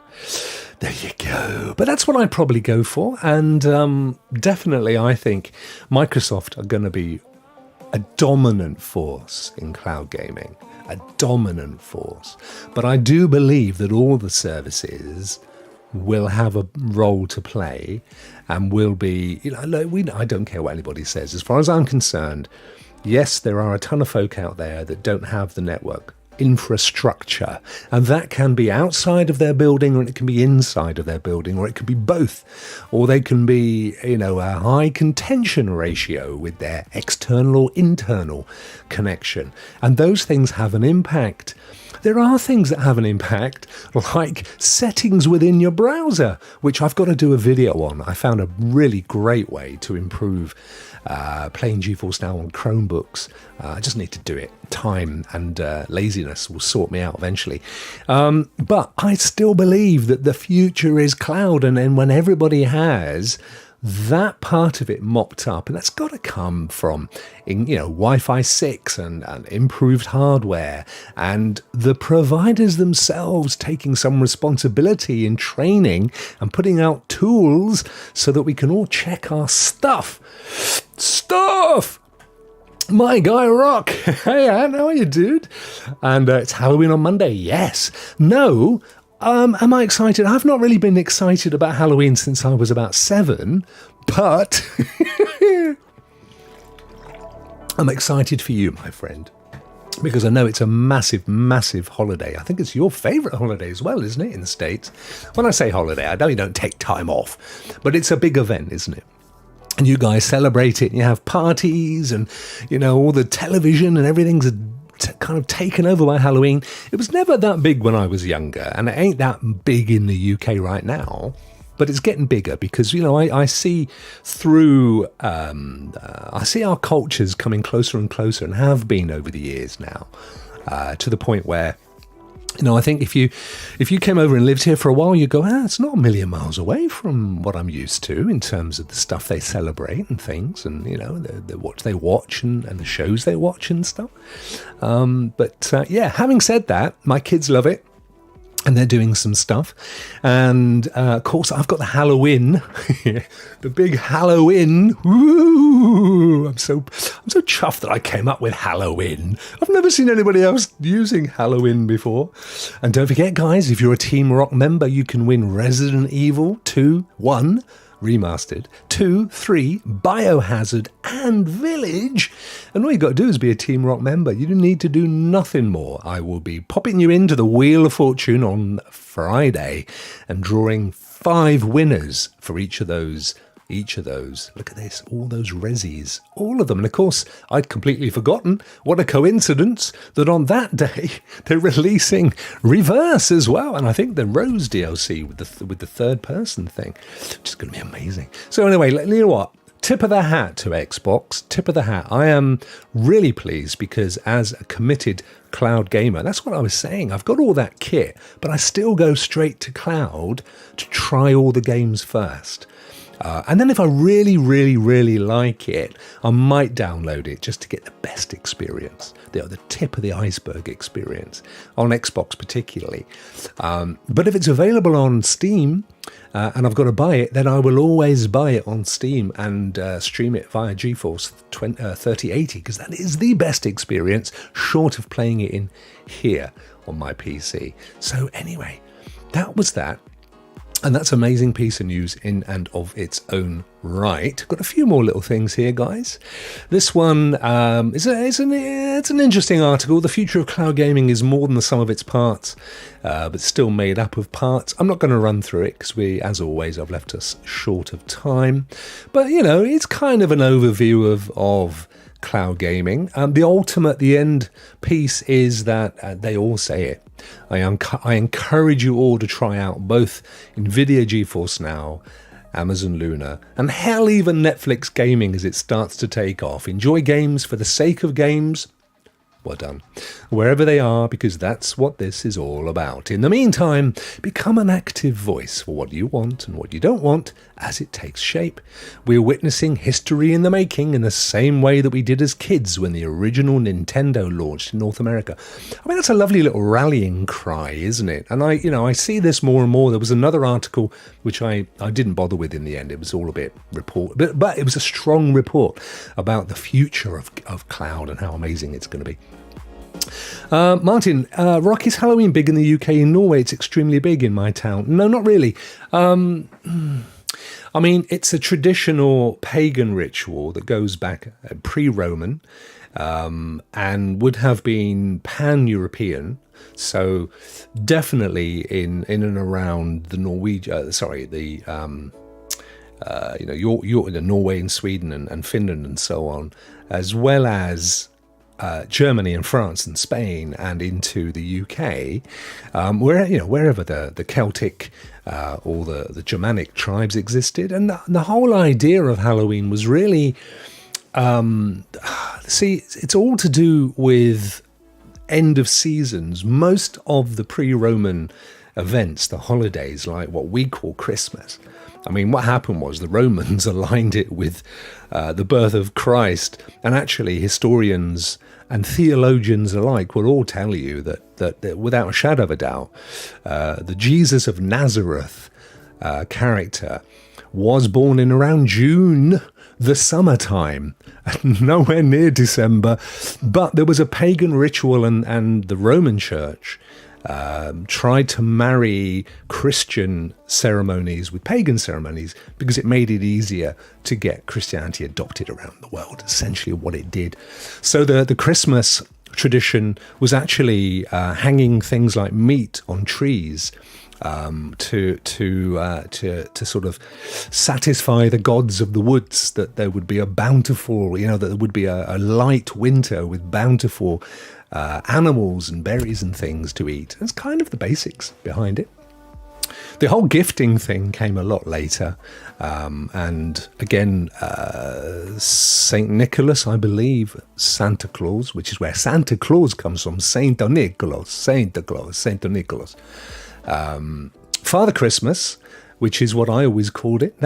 there you go. But that's what I'd probably go for, and definitely I think Microsoft are going to be a dominant force in cloud gaming, a dominant force. But I do believe that all the services will have a role to play and will be, I don't care what anybody says. As far as I'm concerned, yes, there are a ton of folk out there that don't have the network infrastructure, and that can be outside of their building, or it can be inside of their building, or it could be both, or they can be a high contention ratio with their external or internal connection, and those things have an impact. There are things that have an impact, like settings within your browser, which I've got to do a video on. I found a really great way to improve playing GeForce Now on Chromebooks. I just need to do it. Time and laziness will sort me out eventually. But I still believe that the future is cloud, and then when everybody has that part of it mopped up, and that's got to come from Wi-Fi 6 and improved hardware, and the providers themselves taking some responsibility in training and putting out tools so that we can all check our stuff. My guy Rokk. Hey, how are you, dude? And it's Halloween on Monday. Yes. No. Am I excited? I've not really been excited about Halloween since I was about 7, but I'm excited for you, my friend, because I know it's a massive, massive holiday. I think it's your favourite holiday as well, isn't it, in the States? When I say holiday, I know you don't take time off, but it's a big event, isn't it? And you guys celebrate it, and you have parties, and, all the television and everything's kind of taken over by Halloween. It was never that big when I was younger, and it ain't that big in the UK right now, but it's getting bigger because, I see through, I see our cultures coming closer and closer, and have been over the years now, to the point where, I think if you came over and lived here for a while, you'd go, it's not a million miles away from what I'm used to in terms of the stuff they celebrate and things, and what they watch and the shows they watch and stuff. Having said that, my kids love it. And they're doing some stuff. And, of course, I've got the Halloween, the big Halloween. Woo! I'm so chuffed that I came up with Halloween. I've never seen anybody else using Halloween before. And don't forget, guys, if you're a Team Rokk member, you can win Resident Evil 2, 1, Remastered, 2, 3, Biohazard, and Village. And all you got to do is be a Team Rokk member. You don't need to do nothing more. I will be popping you into the Wheel of Fortune on Friday and drawing 5 winners for each of those. Look at this, all those resis, all of them. And of course, I'd completely forgotten, what a coincidence, that on that day, they're releasing Reverse as well. And I think the Rose DLC with the third person thing, which is going to be amazing. So anyway, you know what? Tip of the hat to Xbox, tip of the hat. I am really pleased because as a committed cloud gamer, that's what I was saying. I've got all that kit, but I still go straight to cloud to try all the games first. And then if I really, really, really like it, I might download it just to get the best experience, the tip of the iceberg experience, on Xbox particularly. But if it's available on Steam and I've got to buy it, then I will always buy it on Steam and stream it via GeForce 3080, because that is the best experience, short of playing it in here on my PC. So anyway, that was that. And that's an amazing piece of news in and of its own right. Got a few more little things here, guys. This one it's an interesting article. The future of cloud gaming is more than the sum of its parts, but still made up of parts. I'm not going to run through it because as always, I've left us short of time. But, it's kind of an overview of cloud gaming. The end piece is that they all say it. I encourage you all to try out both NVIDIA GeForce Now, Amazon Luna, and hell, even Netflix gaming as it starts to take off. Enjoy games for the sake of games. Well done. Wherever they are, because that's what this is all about. In the meantime, become an active voice for what you want and what you don't want as it takes shape. We're witnessing history in the making in the same way that we did as kids when the original Nintendo launched in North America. I mean, that's a lovely little rallying cry, isn't it? And I see this more and more. There was another article which I didn't bother with in the end. It was all a bit report, but it was a strong report about the future of cloud and how amazing it's going to be. Martin, Rokk, is Halloween big in the UK? In Norway, it's extremely big in my town. No, not really. I mean, it's a traditional pagan ritual that goes back pre-Roman and would have been pan-European. So definitely in and around the Norway and Sweden and Finland and so on, as well as Germany and France and Spain and into the UK, wherever the Celtic or the Germanic tribes existed. And the whole idea of Halloween was really, it's all to do with end of seasons. Most of the pre-Roman events, the holidays, like what we call Christmas, I mean, what happened was the Romans aligned it with the birth of Christ, and actually historians and theologians alike will all tell you that without a shadow of a doubt, the Jesus of Nazareth character was born in around June, the summertime, nowhere near December. But there was a pagan ritual, and the Roman Church tried to marry Christian ceremonies with pagan ceremonies because it made it easier to get Christianity adopted around the world, essentially what it did. So the Christmas tradition was actually hanging things like meat on trees to sort of satisfy the gods of the woods, that there would be a bountiful, that there would be a light winter with bountiful animals and berries and things to eat. That's kind of the basics behind it. The whole gifting thing came a lot later. And again, St. Nicholas, I believe, Santa Claus, which is where Santa Claus comes from, Saint Nicholas, Santa Claus, Saint Nicholas. Father Christmas, which is what I always called it,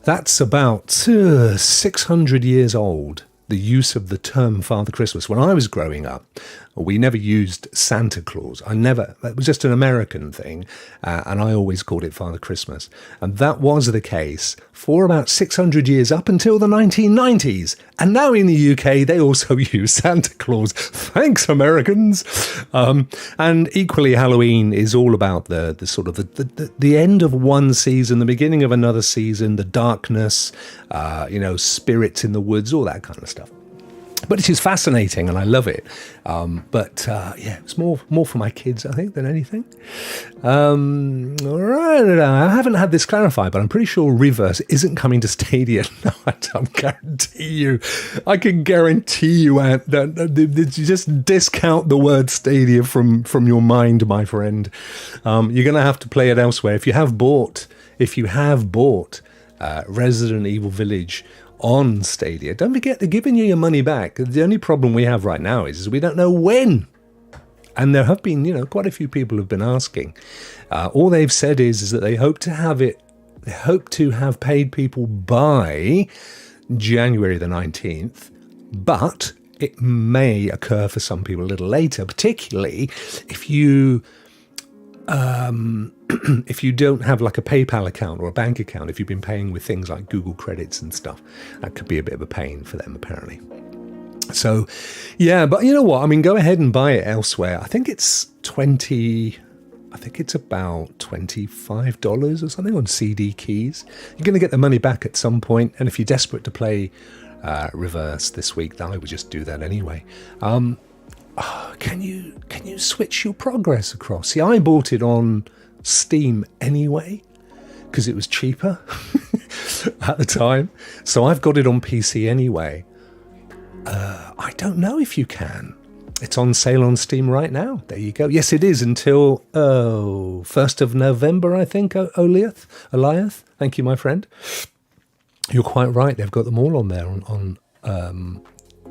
that's about 600 years old. The use of the term Father Christmas. When I was growing up, we never used Santa Claus. It was just an American thing, and I always called it Father Christmas. And that was the case for about 600 years up until the 1990s. And now in the UK, they also use Santa Claus. Thanks, Americans. And equally, Halloween is all about the sort of the end of one season, the beginning of another season, the darkness, spirits in the woods, all that kind of stuff. But it is fascinating, and I love it. It's more for my kids, I think, than anything. All right, I haven't had this clarified, but I'm pretty sure Reverse isn't coming to Stadia. No, I don't guarantee you. I can guarantee you, just discount the word Stadia from your mind, my friend. You're going to have to play it elsewhere. If you have bought Resident Evil Village on Stadia, don't forget they're giving you your money back. The only problem we have right now is we don't know when. And there have been, quite a few people have been asking. All they've said is that they hope to have paid people by January the 19th, but it may occur for some people a little later, particularly if you don't have like a PayPal account or a bank account, if you've been paying with things like Google credits and stuff, that could be a bit of a pain for them, apparently. So, yeah, but you know what? I mean, go ahead and buy it elsewhere. I think it's about $25 or something on CD keys. You're going to get the money back at some point, and if you're desperate to play Reverse this week, then I would just do that anyway. Can you switch your progress across? See, I bought it on Steam anyway because it was cheaper at the time. So I've got it on PC anyway. I don't know if you can. It's on sale on Steam right now. There you go. Yes, it is until 1st of November, I think, Eliath. Thank you, my friend. You're quite right. They've got them all on there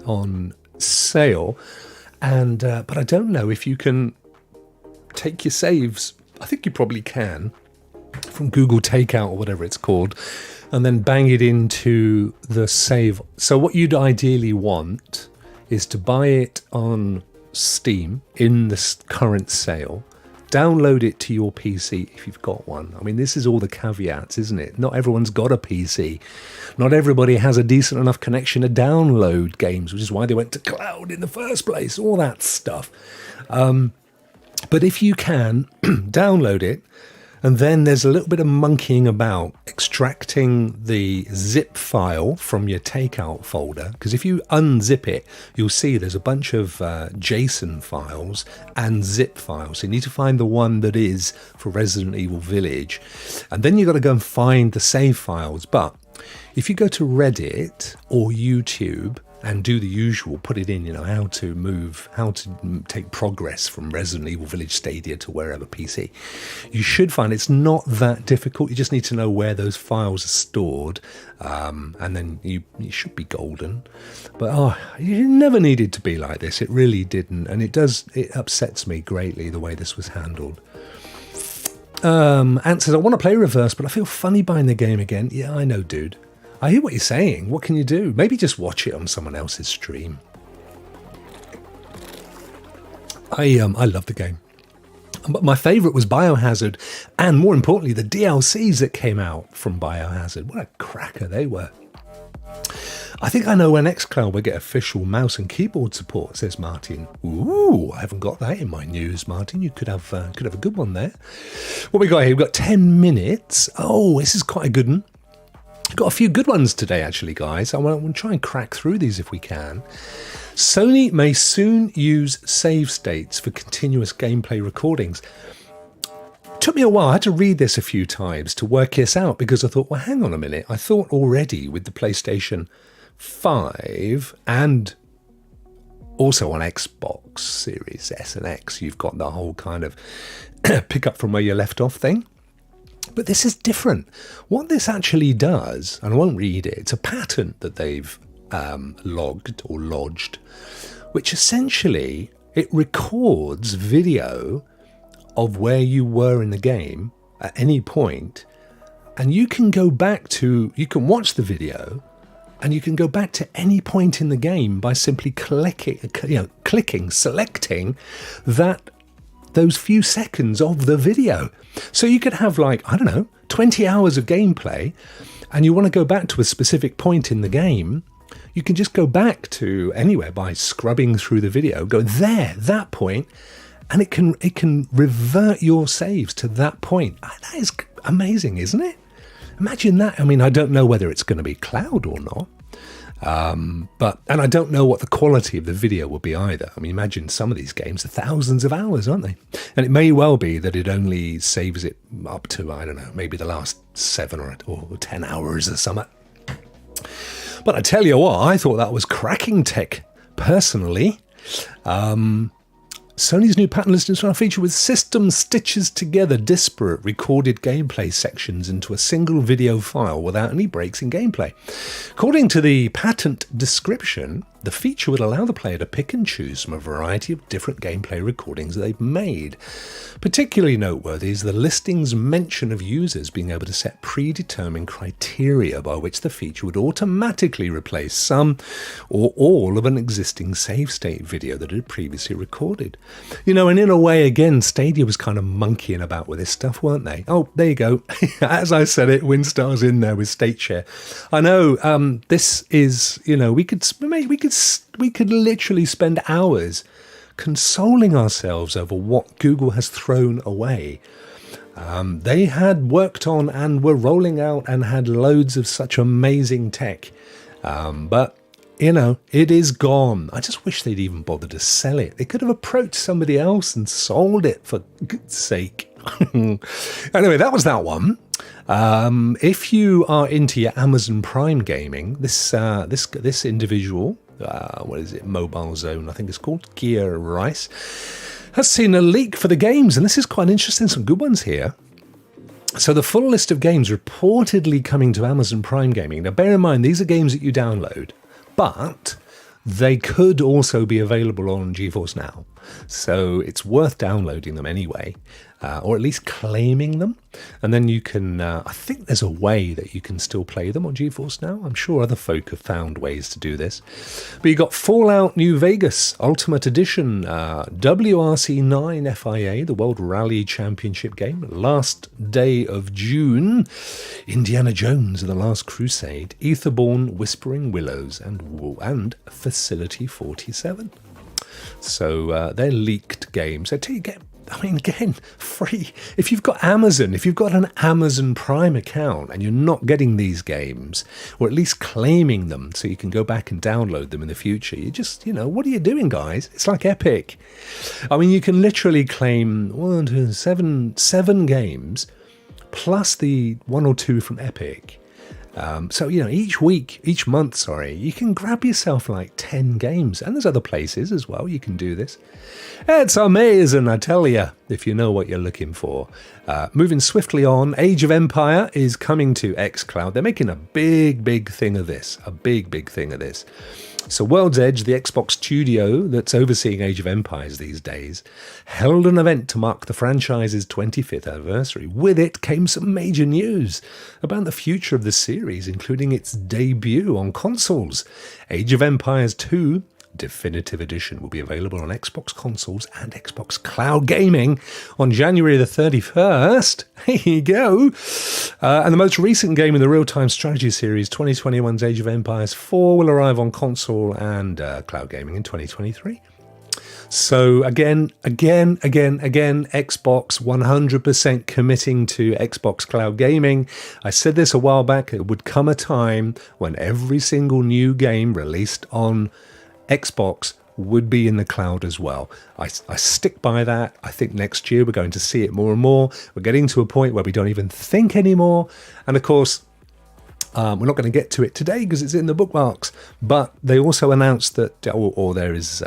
on sale. And but I don't know if you can take your saves. I think you probably can from Google Takeout or whatever it's called, and then bang it into the save. So what you'd ideally want is to buy it on Steam in the current sale, download it to your PC if you've got one. I mean, this is all the caveats, isn't it? Not everyone's got a PC. Not everybody has a decent enough connection to download games, which is why they went to cloud in the first place, all that stuff. But if you can, download it, and then there's a little bit of monkeying about extracting the zip file from your takeout folder, because if you unzip it, you'll see there's a bunch of JSON files and zip files. So you need to find the one that is for Resident Evil Village, and then you've got to go and find the save files. But if you go to Reddit or YouTube and do the usual, put it in, how to take progress from Resident Evil Village Stadia to wherever PC, you should find it's not that difficult. You just need to know where those files are stored, and then you should be golden. But you never needed to be like this. It really didn't, and it upsets me greatly the way this was handled. Ant says, I want to play Reverse, but I feel funny buying the game again. Yeah, I know, dude. I hear what you're saying. What can you do? Maybe just watch it on someone else's stream. I love the game. But my favourite was Biohazard, and more importantly, the DLCs that came out from Biohazard. What a cracker they were. I think I know when Xcloud will get official mouse and keyboard support, says Martin. Ooh, I haven't got that in my news, Martin. You could have a good one there. What we got here? We've got 10 minutes. Oh, this is quite a good one. Got a few good ones today, actually, guys. I want to try and crack through these if we can. Sony may soon use save states for continuous gameplay recordings. It took me a while. I had to read this a few times to work this out, because I thought, well, hang on a minute. I thought already with the PlayStation 5 and Also on Xbox Series S and X, you've got the whole kind of pick up from where you left off thing. But this is different. What this actually does, and I won't read it, it's a patent that they've logged or lodged, which essentially it records video of where you were in the game at any point, and you can go back to, you can watch the video, and you can go back to any point in the game by simply selecting those few seconds of the video. So you could have 20 hours of gameplay, and you want to go back to a specific point in the game, you can just go back to anywhere by scrubbing through the video, go there, that point, and it can revert your saves to that point. That is amazing, isn't it? Imagine that. I mean, I don't know whether it's going to be cloud or not. And I don't know what the quality of the video will be either. I mean, imagine some of these games are thousands of hours, aren't they? And it may well be that it only saves it up to, I don't know, maybe the last 7 or 10 hours or something. But I tell you what, I thought that was cracking tech, personally. Sony's new patent listing is a feature with system stitches together disparate recorded gameplay sections into a single video file without any breaks in gameplay. According to the patent description, the feature would allow the player to pick and choose from a variety of different gameplay recordings that they've made. Particularly noteworthy is the listing's mention of users being able to set predetermined criteria by which the feature would automatically replace some or all of an existing save state video that it had previously recorded. You know, and in a way, again, Stadia was kind of monkeying about with this stuff, weren't they? Oh, there you go. As I said it, WinStar's in there with state share. I know, this is, you know, we could literally spend hours consoling ourselves over what Google has thrown away. They had worked on and were rolling out and had loads of such amazing tech. But, you know, it is gone. I just wish they'd even bothered to sell it. They could have approached somebody else and sold it, for goodness sake. Anyway, that was that one. If you are into your Amazon Prime gaming, this individual, Mobile Zone, I think it's called, Gear Rice, has seen a leak for the games, and this is quite interesting, some good ones here. So the full list of games reportedly coming to Amazon Prime Gaming. Now bear in mind, these are games that you download, but they could also be available on GeForce Now. So it's worth downloading them anyway, or at least claiming them. And then you can, I think there's a way that you can still play them on GeForce Now. I'm sure other folk have found ways to do this. But you got Fallout New Vegas Ultimate Edition, WRC9 FIA, the World Rally Championship game, last day of June, Indiana Jones and the Last Crusade, Etherborn, Whispering Willows, and Facility 47. So they're leaked games. Again, free. If you've got Amazon, if you've got an Amazon Prime account and you're not getting these games, or at least claiming them so you can go back and download them in the future, you just, you know, what are you doing, guys? It's like Epic. I mean, you can literally claim 7 games plus the 1 or 2 from Epic. So, you know, each month, you can grab yourself like 10 games. And there's other places as well you can do this. It's amazing, I tell you, if you know what you're looking for. Moving swiftly on, Age of Empire is coming to Xcloud. They're making a big thing of this. A big thing of this. So World's Edge, the Xbox studio that's overseeing Age of Empires these days, held an event to mark the franchise's 25th anniversary. With it came some major news about the future of the series, including its debut on consoles. Age of Empires 2 Definitive Edition will be available on Xbox consoles and Xbox Cloud Gaming on January the 31st. Here you go. And the most recent game in the real-time strategy series, 2021's Age of Empires 4, will arrive on console and Cloud Gaming in 2023. So again, Xbox 100% committing to Xbox Cloud Gaming. I said this a while back, it would come a time when every single new game released on Xbox would be in the cloud as well. I stick by that. I think next year we're going to see it more and more. We're getting to a point where we don't even think anymore. And of course, We're not going to get to it today because it's in the bookmarks, but they also announced that, or there is,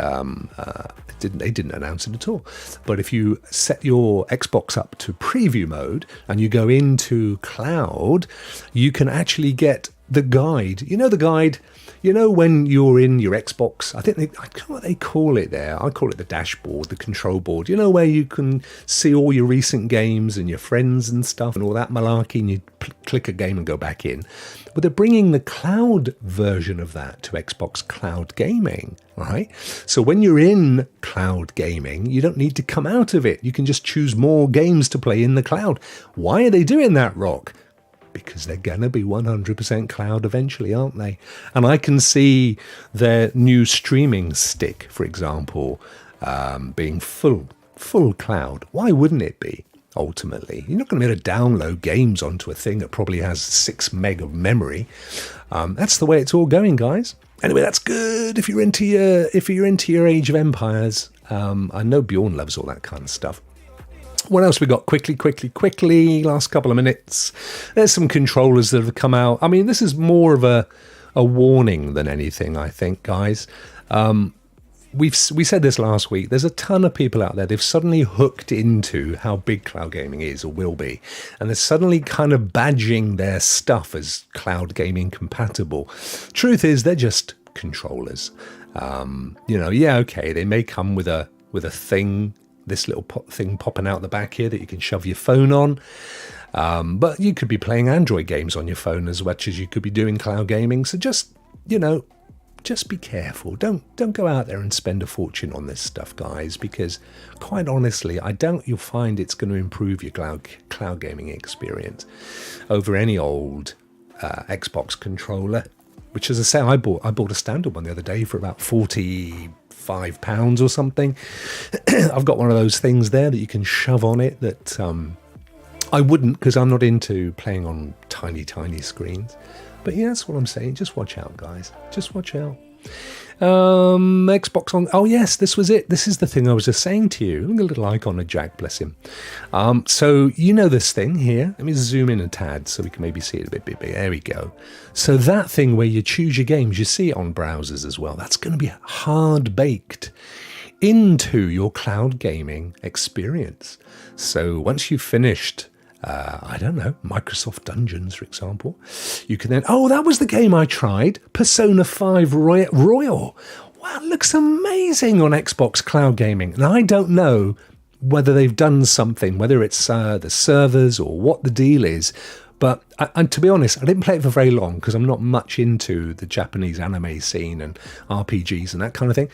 they didn't announce it at all. But if you set your Xbox up to preview mode and you go into cloud, you can actually get the guide. You know the guide? You know when you're in your Xbox, I don't know what they call it there. I call it the dashboard, the control board. You know where you can see all your recent games and your friends and stuff and all that malarkey, and you click a game and go back in. But they're bringing the cloud version of that to Xbox Cloud Gaming, right? So when you're in cloud gaming, you don't need to come out of it. You can just choose more games to play in the cloud. Why are they doing that, Rokk? Because they're going to be 100% cloud eventually, aren't they? And I can see their new streaming stick, for example, being full cloud. Why wouldn't it be, ultimately? You're not going to be able to download games onto a thing that probably has 6 meg of memory. That's the way it's all going, guys. Anyway, that's good if you're into your Age of Empires. I know Bjorn loves all that kind of stuff. What else we got? Quickly, last couple of minutes. There's some controllers that have come out. I mean, this is more of a warning than anything, I think, guys. We said this last week. There's a ton of people out there. They've suddenly hooked into how big cloud gaming is or will be. And they're suddenly kind of badging their stuff as cloud gaming compatible. Truth is, they're just controllers. Okay, they may come with a thing, this little thing popping out the back here that you can shove your phone on. But you could be playing Android games on your phone as much as you could be doing cloud gaming. So just be careful. Don't go out there and spend a fortune on this stuff, guys, because quite honestly, I doubt you'll find it's going to improve your cloud gaming experience over any old Xbox controller, which, as I say, I bought a standard one the other day for about £45 or something. I've got one of those things there that you can shove on it that I wouldn't, because I'm not into playing on tiny screens. But yeah, that's what I'm saying. Just watch out, guys. Just watch out. Xbox on. Oh yes, this was it. This is the thing I was just saying to you. Look at a little icon of Jack, bless him. So you know this thing here. Let me zoom in a tad so we can maybe see it a bit bigger. There we go. So that thing where you choose your games, you see it on browsers as well. That's going to be hard baked into your cloud gaming experience. So once you've finished, I don't know, Microsoft Dungeons, for example, you can then, that was the game I tried, Persona 5 Royal. Wow, it looks amazing on Xbox Cloud Gaming. And I don't know whether they've done something, whether it's the servers or what the deal is. But and to be honest, I didn't play it for very long because I'm not much into the Japanese anime scene and RPGs and that kind of thing.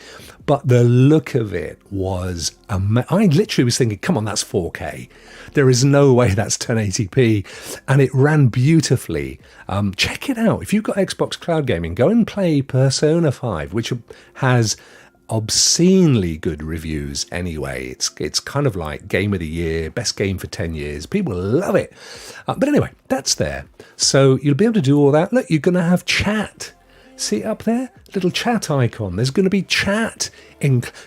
But the look of it was I literally was thinking, come on, that's 4K. There is no way that's 1080p. And it ran beautifully. Check it out. If you've got Xbox Cloud Gaming, go and play Persona 5, which has obscenely good reviews anyway. It's kind of like game of the year, best game for 10 years. People love it. But anyway, that's there. So you'll be able to do all that. Look, you're going to have chat. See up there? Little chat icon. There's going to be chat.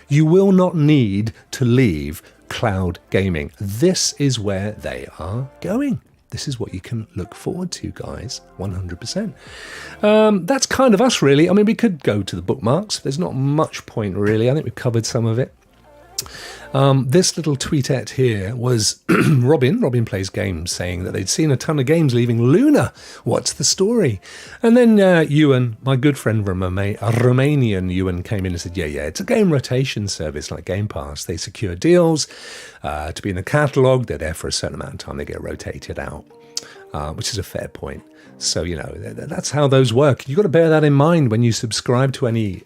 You will not need to leave cloud gaming. This is where they are going. This is what you can look forward to, guys, 100%. That's kind of us, really. I mean, we could go to the bookmarks. There's not much point, really. I think we've covered some of it. This little tweetette here was Robin Plays Games, saying that they'd seen a ton of games leaving Luna. What's the story? And then Ewan, my good friend from Romanian Ewan, came in and said, yeah, it's a game rotation service like Game Pass. They secure deals to be in the catalogue. They're there for a certain amount of time. They get rotated out, which is a fair point. So, that's how those work. You've got to bear that in mind when you subscribe to any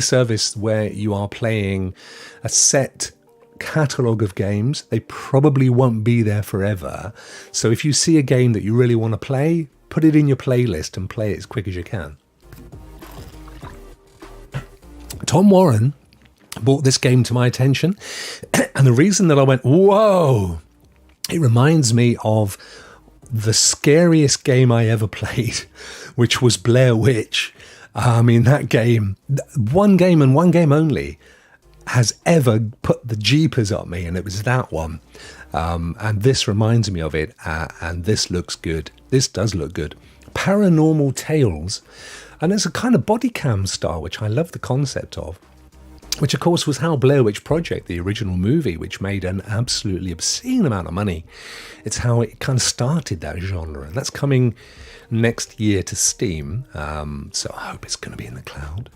service where you are playing a set catalogue of games. They probably won't be there forever. So if you see a game that you really want to play, put it in your playlist and play it as quick as you can. Tom Warren brought this game to my attention. And the reason that I went, whoa, it reminds me of the scariest game I ever played, which was Blair Witch. I mean, that game, one game and one game only, has ever put the jeepers up me, and it was that one. And this reminds me of it, and this looks good. This does look good. Paranormal Tales. And there's a kind of body cam style, which I love the concept of, which of course was how Blair Witch Project, the original movie, which made an absolutely obscene amount of money, it's how it kind of started that genre. And that's coming next year to Steam, so I hope it's going to be in the cloud.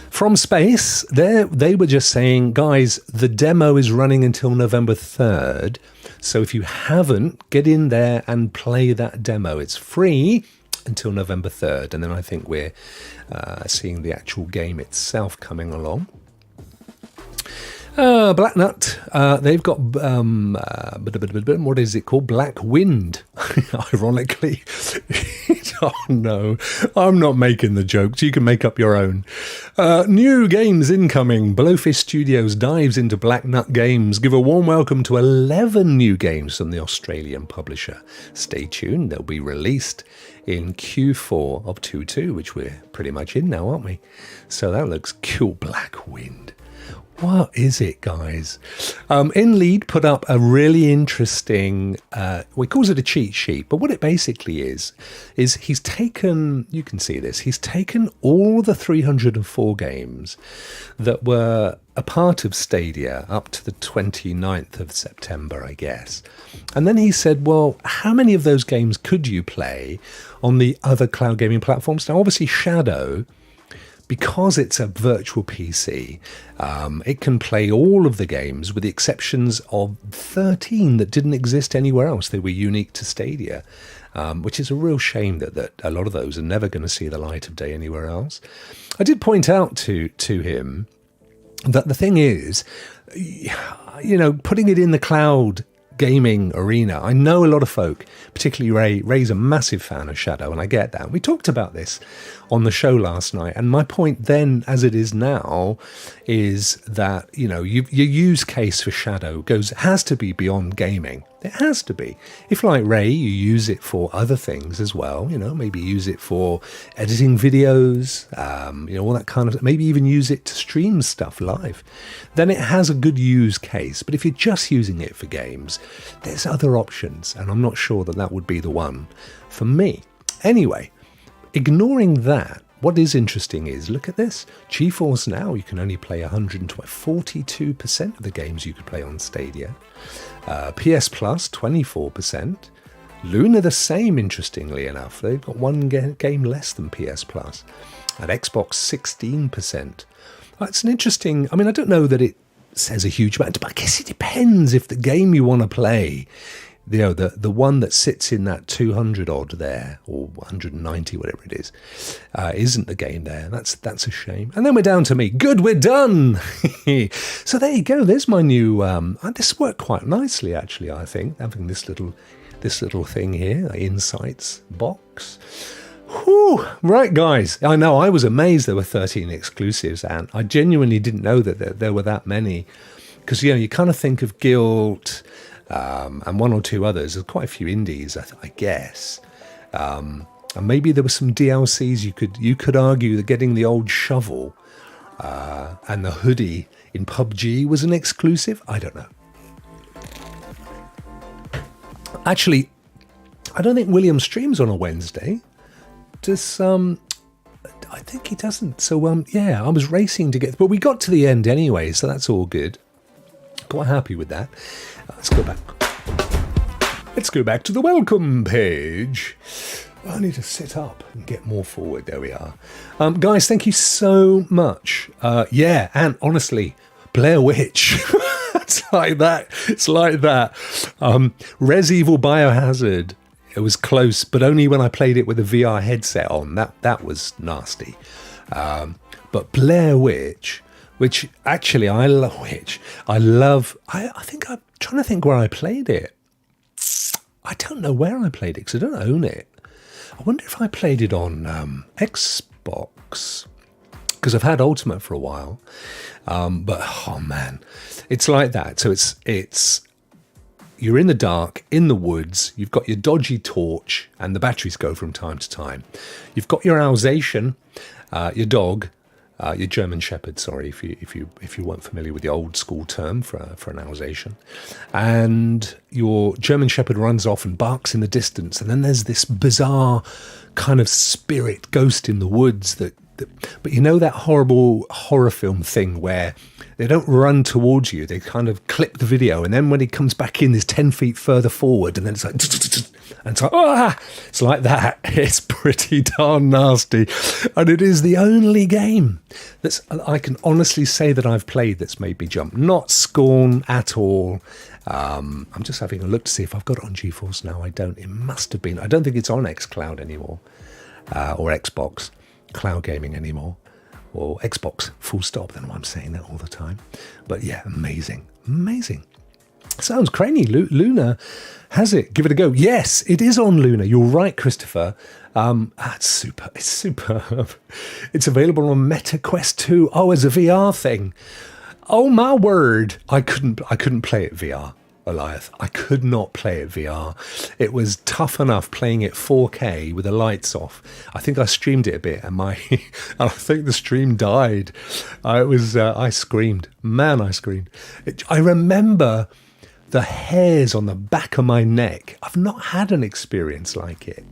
From Space, they were just saying, guys, the demo is running until November 3rd, so if you haven't, get in there and play that demo. It's free until November 3rd, and then I think we're seeing the actual game itself coming along. Black Nut, they've got, what is it called? Black Wind, ironically. Oh no, I'm not making the jokes. You can make up your own. New games incoming. Blowfish Studios dives into Black Nut Games. Give a warm welcome to 11 new games from the Australian publisher. Stay tuned, they'll be released in Q4 of 22, which we're pretty much in now, aren't we? So that looks cool. Black Wind. What is it, guys? InLead put up a really interesting, he calls it a cheat sheet, but what it basically is he's taken, you can see this, he's taken all the 304 games that were a part of Stadia up to the 29th of September, I guess. And then he said, well, how many of those games could you play on the other cloud gaming platforms? Now, obviously, Shadow, because it's a virtual PC, it can play all of the games with the exceptions of 13 that didn't exist anywhere else. They were unique to Stadia, which is a real shame that a lot of those are never going to see the light of day anywhere else. I did point out to him that the thing is, putting it in the cloud gaming arena, I know a lot of folk, particularly Ray's a massive fan of Shadow, and I get that. We talked about this on the show last night, and my point then, as it is now, is that your use case for Shadow has to be beyond gaming. It has to be. If, like Ray, you use it for other things as well, maybe use it for editing videos, all that kind of, maybe even use it to stream stuff live, then it has a good use case. But if you're just using it for games, there's other options, and I'm not sure that would be the one for me. Anyway, ignoring that, what is interesting is, look at this. GeForce Now, you can only play 42% of the games you could play on Stadia. PS Plus, 24%. Luna the same, interestingly enough. They've got one game less than PS Plus. And Xbox, 16%. It's an interesting, I don't know that it says a huge amount, but I guess it depends if the game you want to play, the one that sits in that 200 odd there, or 190, whatever it is, isn't the game there. That's a shame. And then we're down to me. Good, we're done. So there you go. There's my new. This worked quite nicely, actually. I think having this little thing here, Insights box. Whew. Right, guys. I know I was amazed there were 13 exclusives, and I genuinely didn't know that there were that many, because you kind of think of Guilt. And one or two others. There's quite a few indies, I guess. And maybe there were some DLCs. You could argue that getting the old shovel and the hoodie in PUBG was an exclusive. I don't know. Actually, I don't think William streams on a Wednesday. Does I think he doesn't. So yeah, I was racing to get, but we got to the end anyway, so that's all good. Quite happy with that. Let's go back. Let's go back to the welcome page. I need to sit up and get more forward. There we are. Guys, thank you so much. Yeah, and honestly, Blair Witch. It's like that. It's like that. Res Evil Biohazard. It was close, but only when I played it with a VR headset on. That was nasty. But Blair Witch, which actually I love, I think I'm trying to think where I played it. I don't know where I played it because I don't own it. I wonder if I played it on Xbox, because I've had Ultimate for a while. But oh man, it's like that. So it's you're in the dark, in the woods, you've got your dodgy torch, and the batteries go from time to time. You've got your Alsatian, your dog, Your German Shepherd, sorry, if you weren't familiar with the old school term for an Alsatian. And your German Shepherd runs off and barks in the distance, and then there's this bizarre kind of spirit ghost in the woods but you know that horrible horror film thing where they don't run towards you, they kind of clip the video, and then when he comes back in, there's 10 feet further forward, and then it's like, and it's like, it's like that. It's pretty darn nasty. And it is the only game I can honestly say that I've played that's made me jump. Not Scorn at all. I'm just having a look to see if I've got it on GeForce now. I don't. It must have been. I don't think it's on Xcloud anymore, or Xbox Cloud Gaming anymore, or Xbox full stop. Then I'm saying that all the time. But yeah, amazing. Sounds cranny. Luna has it. Give it a go. Yes, it is on Luna. You're right, Christopher. That's super. It's superb. It's available on Meta Quest 2. Oh, as a VR thing. Oh my word! I couldn't play it VR, Goliath. I could not play it VR. It was tough enough playing it 4K with the lights off. I think I streamed it a bit, and I think the stream died. I screamed. Man, I screamed. I remember the hairs on the back of my neck. I've not had an experience like it.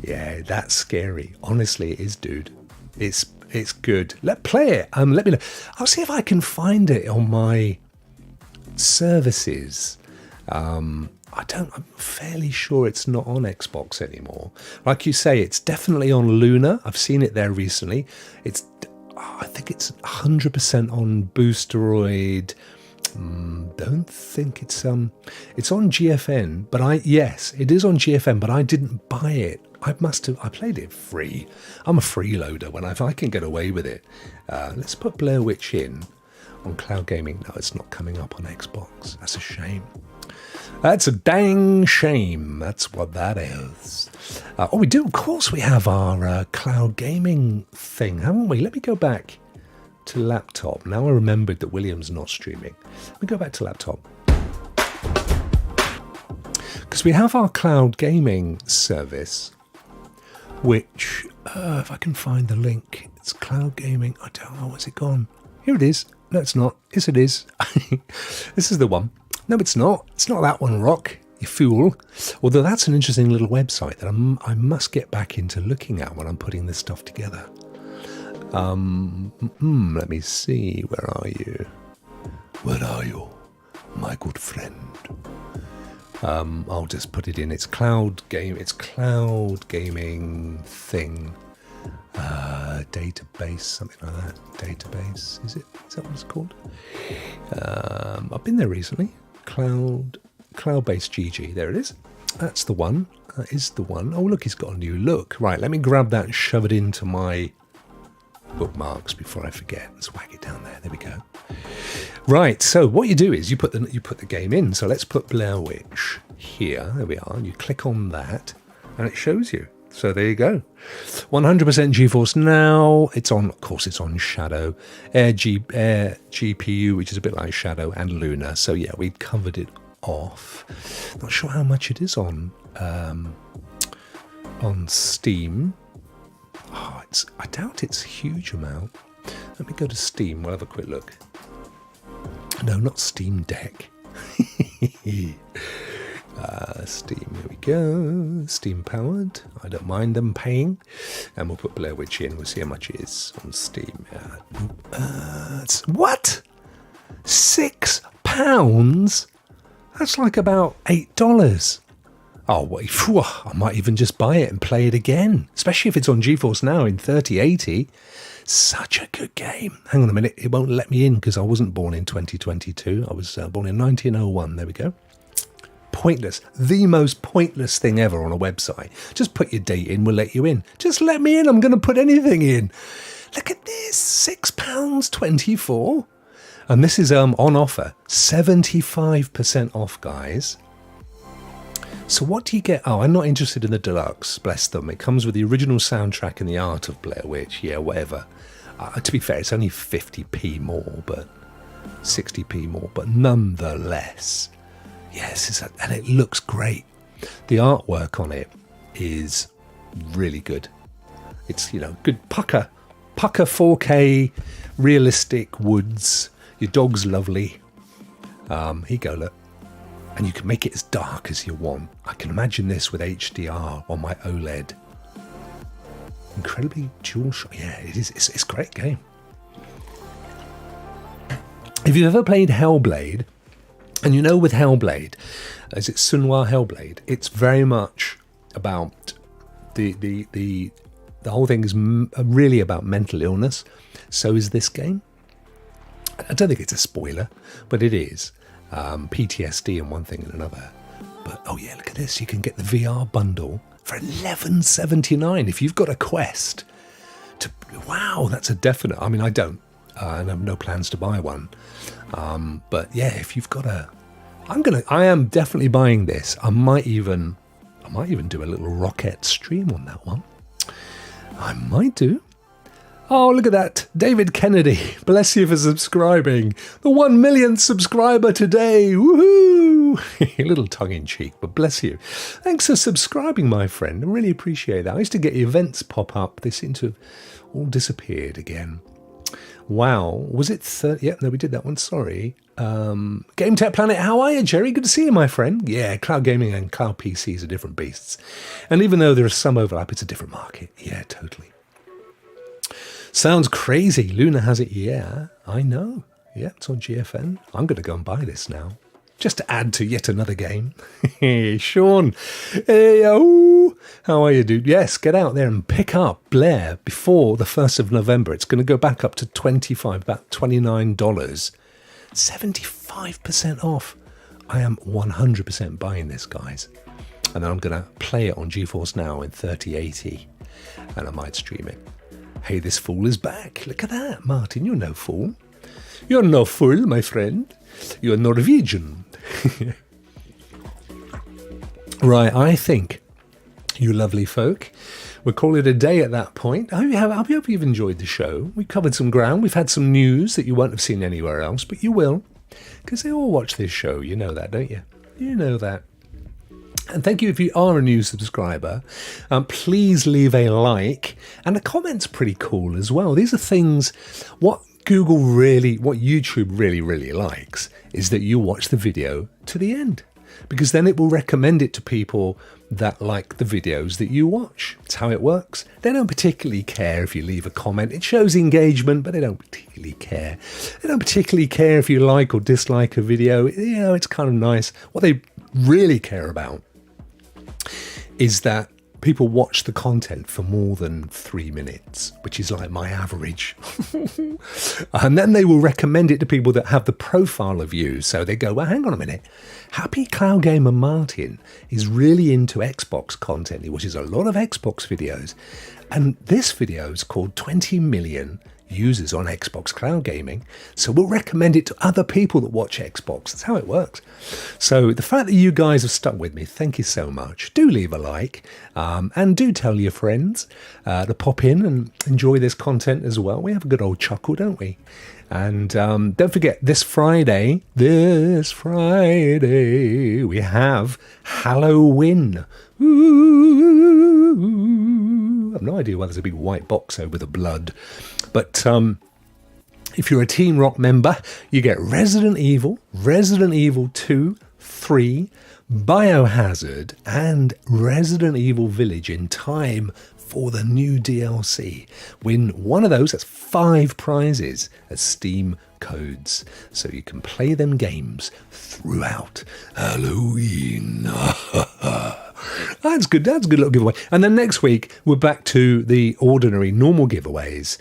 Yeah, that's scary. Honestly, it is, dude. It's good. Play it. Let me know. I'll see if I can find it on my services. I'm fairly sure it's not on Xbox anymore. Like you say, it's definitely on Luna. I've seen it there recently. I think it's 100% on Boosteroid. Don't think it's on GFN, but yes, it is on GFN, but I didn't buy it. I played it free. I'm a freeloader if I can get away with it. Let's put Blair Witch in on Cloud Gaming. No, it's not coming up on Xbox. That's a shame. That's a dang shame. That's what that is. We do, of course, we have our Cloud Gaming thing, haven't we? Let me go back to laptop. Now I remembered that William's not streaming. Let me go back to laptop. Because we have our Cloud Gaming service, which, if I can find the link, it's Cloud Gaming. I don't know, where's it gone? Here it is. No, it's not. Yes, it is. This is the one. No, it's not. It's not that one, Rokk, you fool. Although that's an interesting little website that I must get back into looking at when I'm putting this stuff together. Let me see. Where are you? Where are you, my good friend? I'll just put it in. It's Cloud Gaming thing. Database, something like that. Database, is it? Is that what it's called? I've been there recently. Cloud-based GG. There it is. That's the one. That is the one. Oh, look, it's got a new look. Right, let me grab that and shove it into my bookmarks before I forget. Let's whack it down there. There we go. Right, so what you do is you put the game in. So let's put Blair Witch here. There we are. You click on that, and it shows you. So there you go. 100% GeForce Now. It's on, of course, it's on Shadow, Air GPU, which is a bit like Shadow, and Luna. So yeah, we covered it off. Not sure how much it is on Steam. I doubt it's a huge amount. Let me go to Steam. We'll have a quick look. No, not Steam Deck. Steam, here we go. Steam powered. I don't mind them paying. And we'll put Blair Witch in. We'll see how much it is on Steam. What? £6? That's like about $8. Oh, wait, I might even just buy it and play it again, especially if it's on GeForce Now in 3080. Such a good game. Hang on a minute, it won't let me in because I wasn't born in 2022. I was born in 1901. There we go. Pointless. The most pointless thing ever on a website. Just put your date in, we'll let you in. Just let me in, I'm going to put anything in. Look at this, £6.24. And this is on offer, 75% off, guys. So what do you get? Oh, I'm not interested in the deluxe, bless them. It comes with the original soundtrack and the art of Blair Witch. Yeah, whatever. To be fair, it's only 50p more, but 60p more, but nonetheless. Yes, and it looks great. The artwork on it is really good. It's, good pucker. Pucker 4K realistic woods. Your dog's lovely. Here you go, look. And you can make it as dark as you want. I can imagine this with HDR on my OLED. Incredibly dual shot. Yeah, it is. It's a great game. If you've ever played Hellblade, and you know with Hellblade, is it Sunwa Hellblade? It's very much about the whole thing is really about mental illness. So is this game. I don't think it's a spoiler, but it is. PTSD and one thing and another. But oh yeah, look at this. You can get the VR bundle for $11.79 if you've got a Quest. Wow, that's a definite. I mean, I don't. And I have no plans to buy one. But yeah, if you've got I am definitely buying this. I might even do a little Rokk stream on that one. I might do. Oh, look at that. David Kennedy, bless you for subscribing. The 1 millionth subscriber today. Woohoo! A little tongue-in-cheek, but bless you. Thanks for subscribing, my friend. I really appreciate that. I used to get events pop up. They seem to have all disappeared again. Wow. Was it 30? Yep, no, we did that one. Sorry. Game Tech Planet, how are you, Jerry? Good to see you, my friend. Yeah, cloud gaming and cloud PCs are different beasts. And even though there is some overlap, it's a different market. Yeah, totally. Sounds crazy. Luna has it. Yeah, I know. Yeah, it's on GFN. I'm going to go and buy this now. Just to add to yet another game. Hey, Sean. Hey, oh. How are you, dude? Yes, get out there and pick up Blair before the 1st of November. It's going to go back up to about $29. 75% off. I am 100% buying this, guys. And then I'm going to play it on GeForce Now in 3080. And I might stream it. Hey, this fool is back. Look at that, Martin. You're no fool. You're no fool, my friend. You're Norwegian. Right, I think, you lovely folk, we'll call it a day at that point. I hope you've enjoyed the show. We covered some ground. We've had some news that you won't have seen anywhere else, but you will, because they all watch this show. You know that, don't you? You know that. And thank you if you are a new subscriber. Please leave a like, and a comment's pretty cool as well. These are things, what YouTube really likes is that you watch the video to the end, because then it will recommend it to people that like the videos that you watch. It's how it works. They don't particularly care if you leave a comment. It shows engagement, but they don't particularly care. They don't particularly care if you like or dislike a video. You know, it's kind of nice. What they really care about is that people watch the content for more than 3 minutes, which is like my average. And then they will recommend it to people that have the profile of you. So they go, well, hang on a minute. Happy Cloud Gamer Martin is really into Xbox content. He watches a lot of Xbox videos. And this video is called 20 million users on Xbox Cloud Gaming. So we'll recommend it to other people that watch Xbox. That's how it works. So the fact that you guys have stuck with me, thank you so much. Do leave a like, and do tell your friends to pop in and enjoy this content as well. We have a good old chuckle, don't we? And don't forget, this Friday, we have Halloween. Ooh, I have no idea why there's a big white box over the blood. But if you're a Team Rokk member, you get Resident Evil 2, 3, Biohazard, and Resident Evil Village in time for the new DLC. Win one of those, that's 5 prizes as Steam codes. So you can play them games throughout Halloween. That's good. That's a good little giveaway. And then next week, we're back to the ordinary, normal giveaways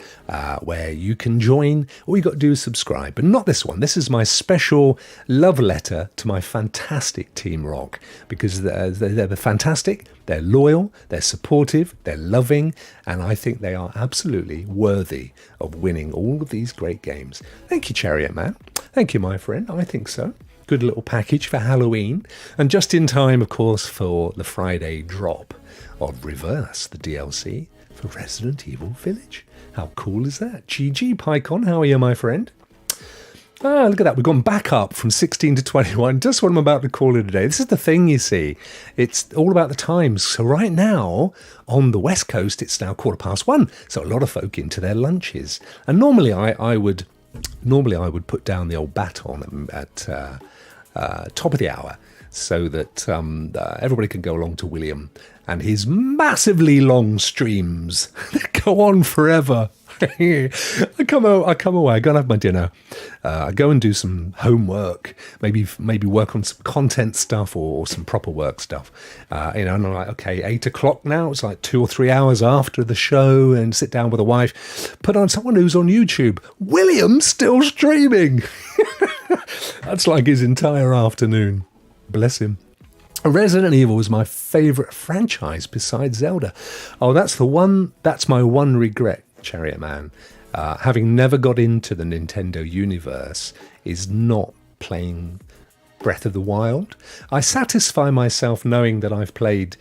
where you can join. All you got to do is subscribe. But not this one. This is my special love letter to my fantastic Team Rokk, because they're fantastic, they're loyal, they're supportive, they're loving, and I think they are absolutely worthy of winning all of these great games. Thank you, Chariot Man. Thank you, my friend. I think so. Good little package for Halloween, and just in time, of course, for the Friday drop of Reverse, the DLC for Resident Evil Village. How cool is that? GG, PyCon, how are you, my friend? Ah, look at that. We've gone back up from 16 to 21. Just what I'm about to call it a day. This is the thing, you see. It's all about the times. So right now, on the West Coast, it's now 1:15. So a lot of folk into their lunches. And normally I would put down the old baton at top of the hour so that everybody can go along to William and his massively long streams that go on forever. I come away, I go and have my dinner, I go and do some homework, maybe work on some content stuff or some proper work stuff, and I'm like, okay, 8 o'clock now, it's like 2 or 3 hours after the show, and sit down with a wife, put on someone who's on YouTube. William's still streaming. That's like his entire afternoon. Bless him. Resident Evil was my favourite franchise besides Zelda. Oh, that's my one regret, Chariot Man. Having never got into the Nintendo universe is not playing Breath of the Wild. I satisfy myself knowing that I've played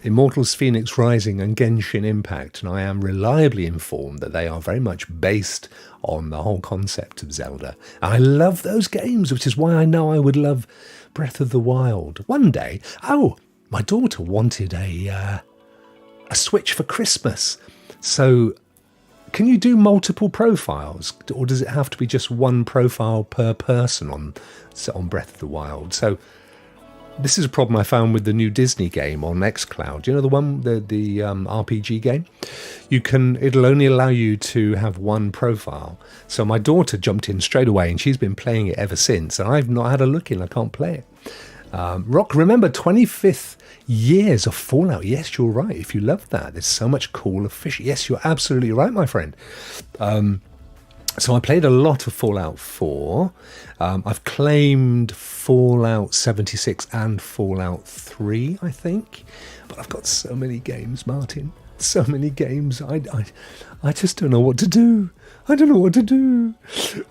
Immortals Phoenix Rising and Genshin Impact, and I am reliably informed that they are very much based on the whole concept of Zelda. I love those games, which is why I know I would love Breath of the Wild one day. Oh, my daughter wanted a Switch for Christmas. So can you do multiple profiles, or does it have to be just one profile per person on Breath of the Wild? So this is a problem I found with the new Disney game on Xcloud. You know, the one, the RPG game? It'll only allow you to have one profile. So my daughter jumped in straight away, and she's been playing it ever since, and I've not had a look in. I can't play it. Rokk, remember 25th years of Fallout. Yes, you're right. If you love that, there's so much cooler fish. Yes, you're absolutely right, my friend. So I played a lot of Fallout 4. I've claimed Fallout 76 and Fallout 3, I think. But I've got so many games, Martin. So many games. I just don't know what to do. I don't know what to do.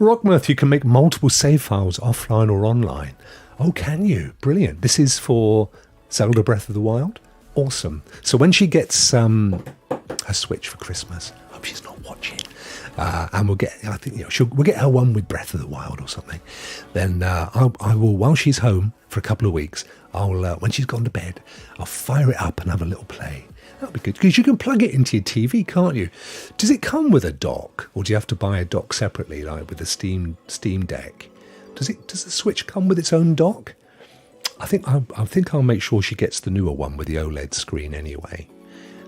Rockmirth, you can make multiple save files offline or online. Oh, can you? Brilliant. This is for Zelda Breath of the Wild. Awesome. So when she gets her Switch for Christmas, I hope she's not watching. And we'll get, I think, we'll get her one with Breath of the Wild or something. Then I will, while she's home for a couple of weeks, when she's gone to bed, I'll fire it up and have a little play. That'll be good, because you can plug it into your TV, can't you? Does it come with a dock, or do you have to buy a dock separately, like with the Steam Deck? Does the Switch come with its own dock? I think I'll make sure she gets the newer one with the OLED screen anyway.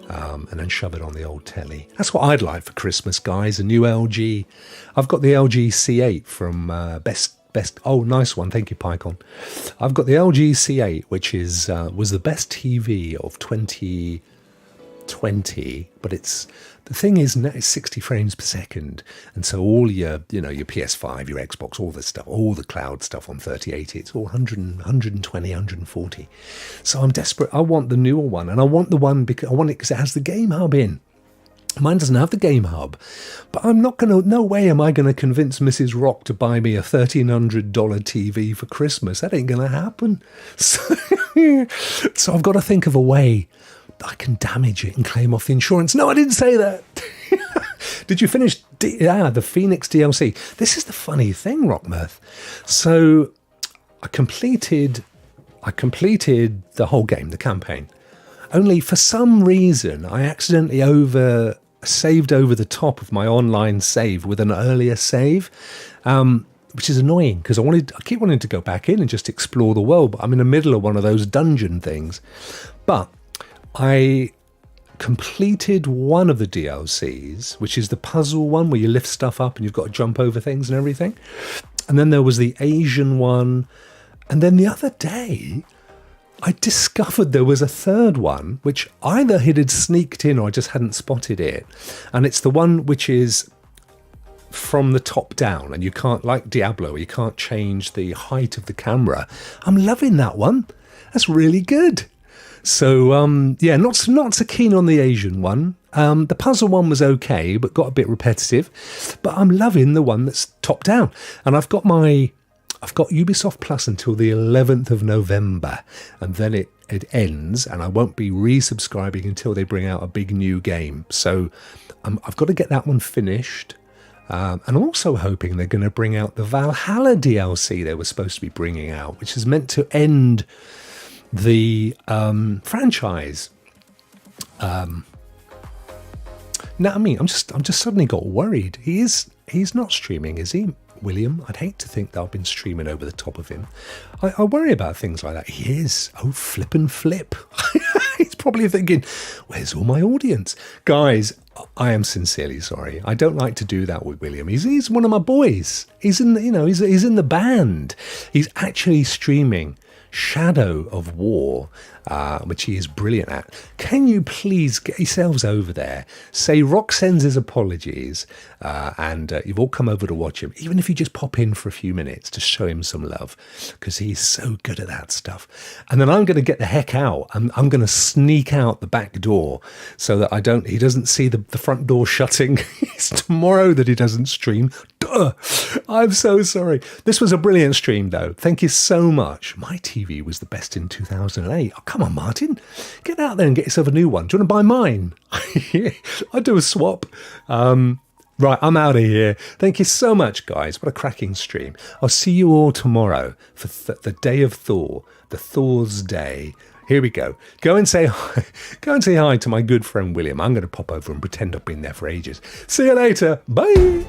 And then shove it on the old telly. That's what I'd like for Christmas, guys. A new LG. I've got the LG C8 from Best. Oh, nice one. Thank you, Pycon. I've got the LG C8, which was the best TV of 2020. But the thing is, now it's 60 frames per second, and so all your PS5, your Xbox, all this stuff, all the cloud stuff on 3080, it's all 100, 120, 140. So I'm desperate. I want the newer one, and I want the one because it has the Game Hub in. Mine doesn't have the Game Hub, but no way am I going to convince Mrs. Rokk to buy me a $1,300 TV for Christmas. That ain't going to happen. So I've got to think of a way I can damage it and claim off the insurance. No, I didn't say that. Did you finish the Phoenix DLC? This is the funny thing, Rockmirth. So I completed the whole game, the campaign. Only for some reason, I accidentally saved over the top of my online save with an earlier save, which is annoying because I keep wanting to go back in and just explore the world, but I'm in the middle of one of those dungeon things. But I completed one of the DLCs, which is the puzzle one where you lift stuff up and you've got to jump over things and everything. And then there was the Asian one. And then the other day, I discovered there was a third one, which either it had sneaked in or I just hadn't spotted it. And it's the one which is from the top down, and you can't, like Diablo, you can't change the height of the camera. I'm loving that one. That's really good. So, not so keen on the Asian one. The puzzle one was okay, but got a bit repetitive. But I'm loving the one that's top down. And I've got Ubisoft Plus until the 11th of November. And then it ends, and I won't be resubscribing until they bring out a big new game. So I've got to get that one finished. And I'm also hoping they're going to bring out the Valhalla DLC they were supposed to be bringing out, which is meant to end the franchise. Now, I mean, I'm just suddenly got worried. He's not streaming, is he, William? I'd hate to think that I've been streaming over the top of him. I worry about things like that. He is. Oh, flip and flip. He's probably thinking, where's all my audience? Guys, I am sincerely sorry. I don't like to do that with William. He's one of my boys. He's in he's in the band. He's actually streaming Shadow of War, which he is brilliant at. Can you please get yourselves over there? Say Rokk sends his apologies, and you've all come over to watch him, even if you just pop in for a few minutes to show him some love, because he's so good at that stuff. And then I'm going to get the heck out. I'm going to sneak out the back door so that he doesn't see the front door shutting. It's tomorrow that he doesn't stream. Duh! I'm so sorry. This was a brilliant stream, though. Thank you so much. My TV was the best in 2008. Oh, come on, Martin. Get out there and get yourself a new one. Do you want to buy mine? I'd do a swap. Right, I'm out of here. Thank you so much, guys. What a cracking stream. I'll see you all tomorrow for the Day of Thor, the Thor's Day. Here we go. Go and say hi to my good friend William. I'm going to pop over and pretend I've been there for ages. See you later. Bye.